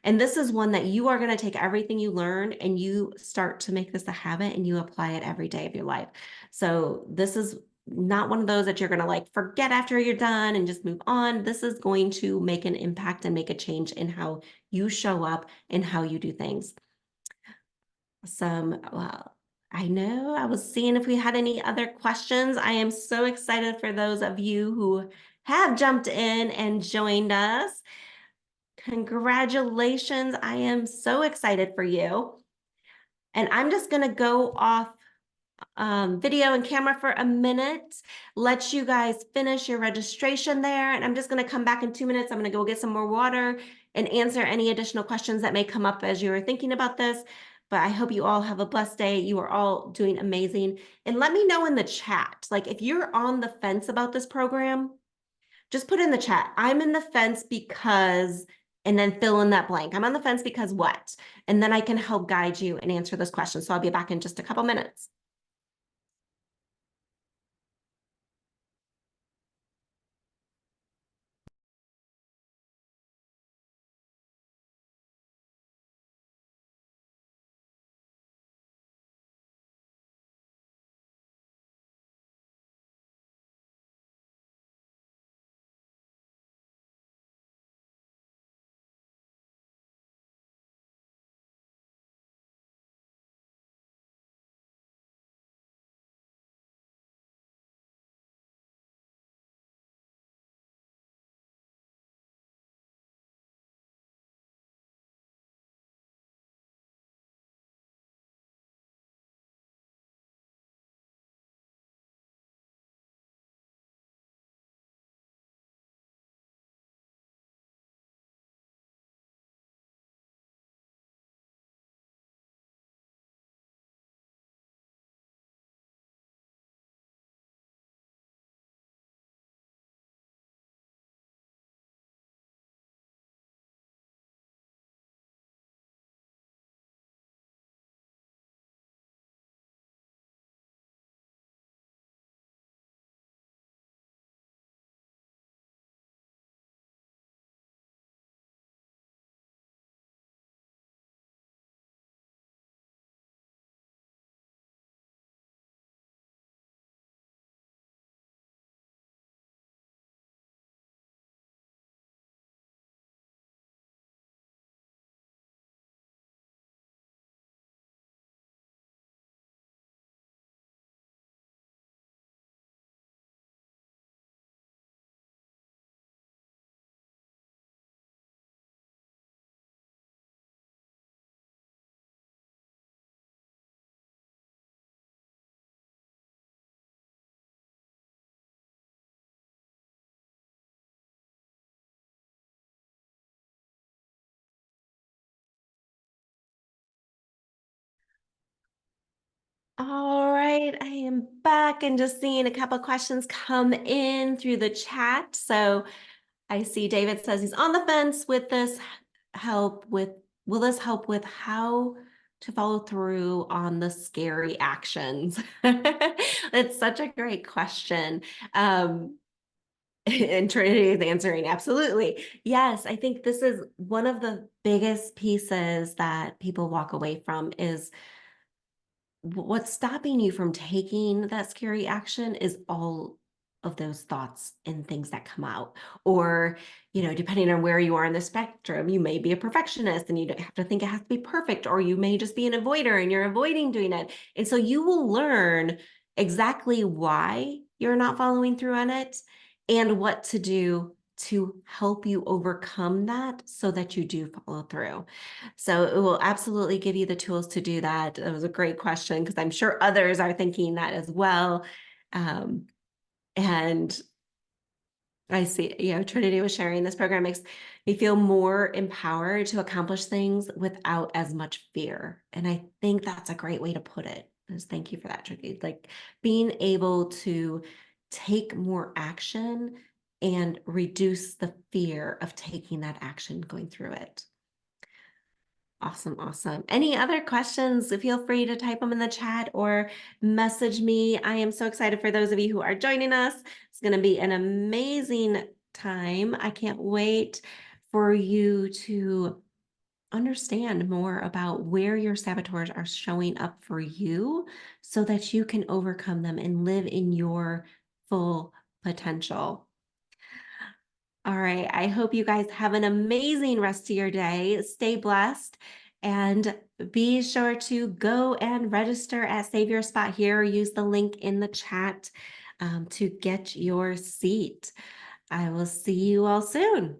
Speaker 1: And this is one that you are going to take everything you learn and you start to make this a habit and you apply it every day of your life. So this is not one of those that you're going to forget after you're done and just move on. This is going to make an impact and make a change in how you show up and how you do things. Well, I know I was seeing if we had any other questions. I am so excited for those of you who have jumped in and joined us. Congratulations. I am so excited for you. And I'm just going to go off video and camera for a minute, let you guys finish your registration there. And I'm just going to come back in 2 minutes. I'm going to go get some more water and answer any additional questions that may come up as you're thinking about this. But I hope you all have a blessed day. You are all doing amazing. And let me know in the chat, if you're on the fence about this program, just put in the chat, I'm in the fence because, and then fill in that blank. I'm on the fence because what? And then I can help guide you and answer those questions. So I'll be back in just a couple minutes. All right, I am back and just seeing a couple questions come in through the chat. So I see David says he's on the fence with this will this help with how to follow through on the scary actions? It's such a great question. And Trinity is answering absolutely. Yes, I think this is one of the biggest pieces that people walk away from is what's stopping you from taking that scary action is all of those thoughts and things that come out. Or, depending on where you are in the spectrum, you may be a perfectionist and you don't have to think it has to be perfect, or you may just be an avoider and you're avoiding doing it. And so you will learn exactly why you're not following through on it and what to do to help you overcome that so that you do follow through. So it will absolutely give you the tools to do that. That was a great question because I'm sure others are thinking that as well. And I see, Trinity was sharing this program makes me feel more empowered to accomplish things without as much fear. And I think that's a great way to put it. Thank you for that, Trinity. Like being able to take more action and reduce the fear of taking that action, going through it. Awesome, awesome. Any other questions? Feel free to type them in the chat or message me. I am so excited for those of you who are joining us. It's going to be an amazing time. I can't wait for you to understand more about where your saboteurs are showing up for you so that you can overcome them and live in your full potential. All right. I hope you guys have an amazing rest of your day. Stay blessed and be sure to go and register at Save Your Spot Here or use the link in the chat to get your seat. I will see you all soon.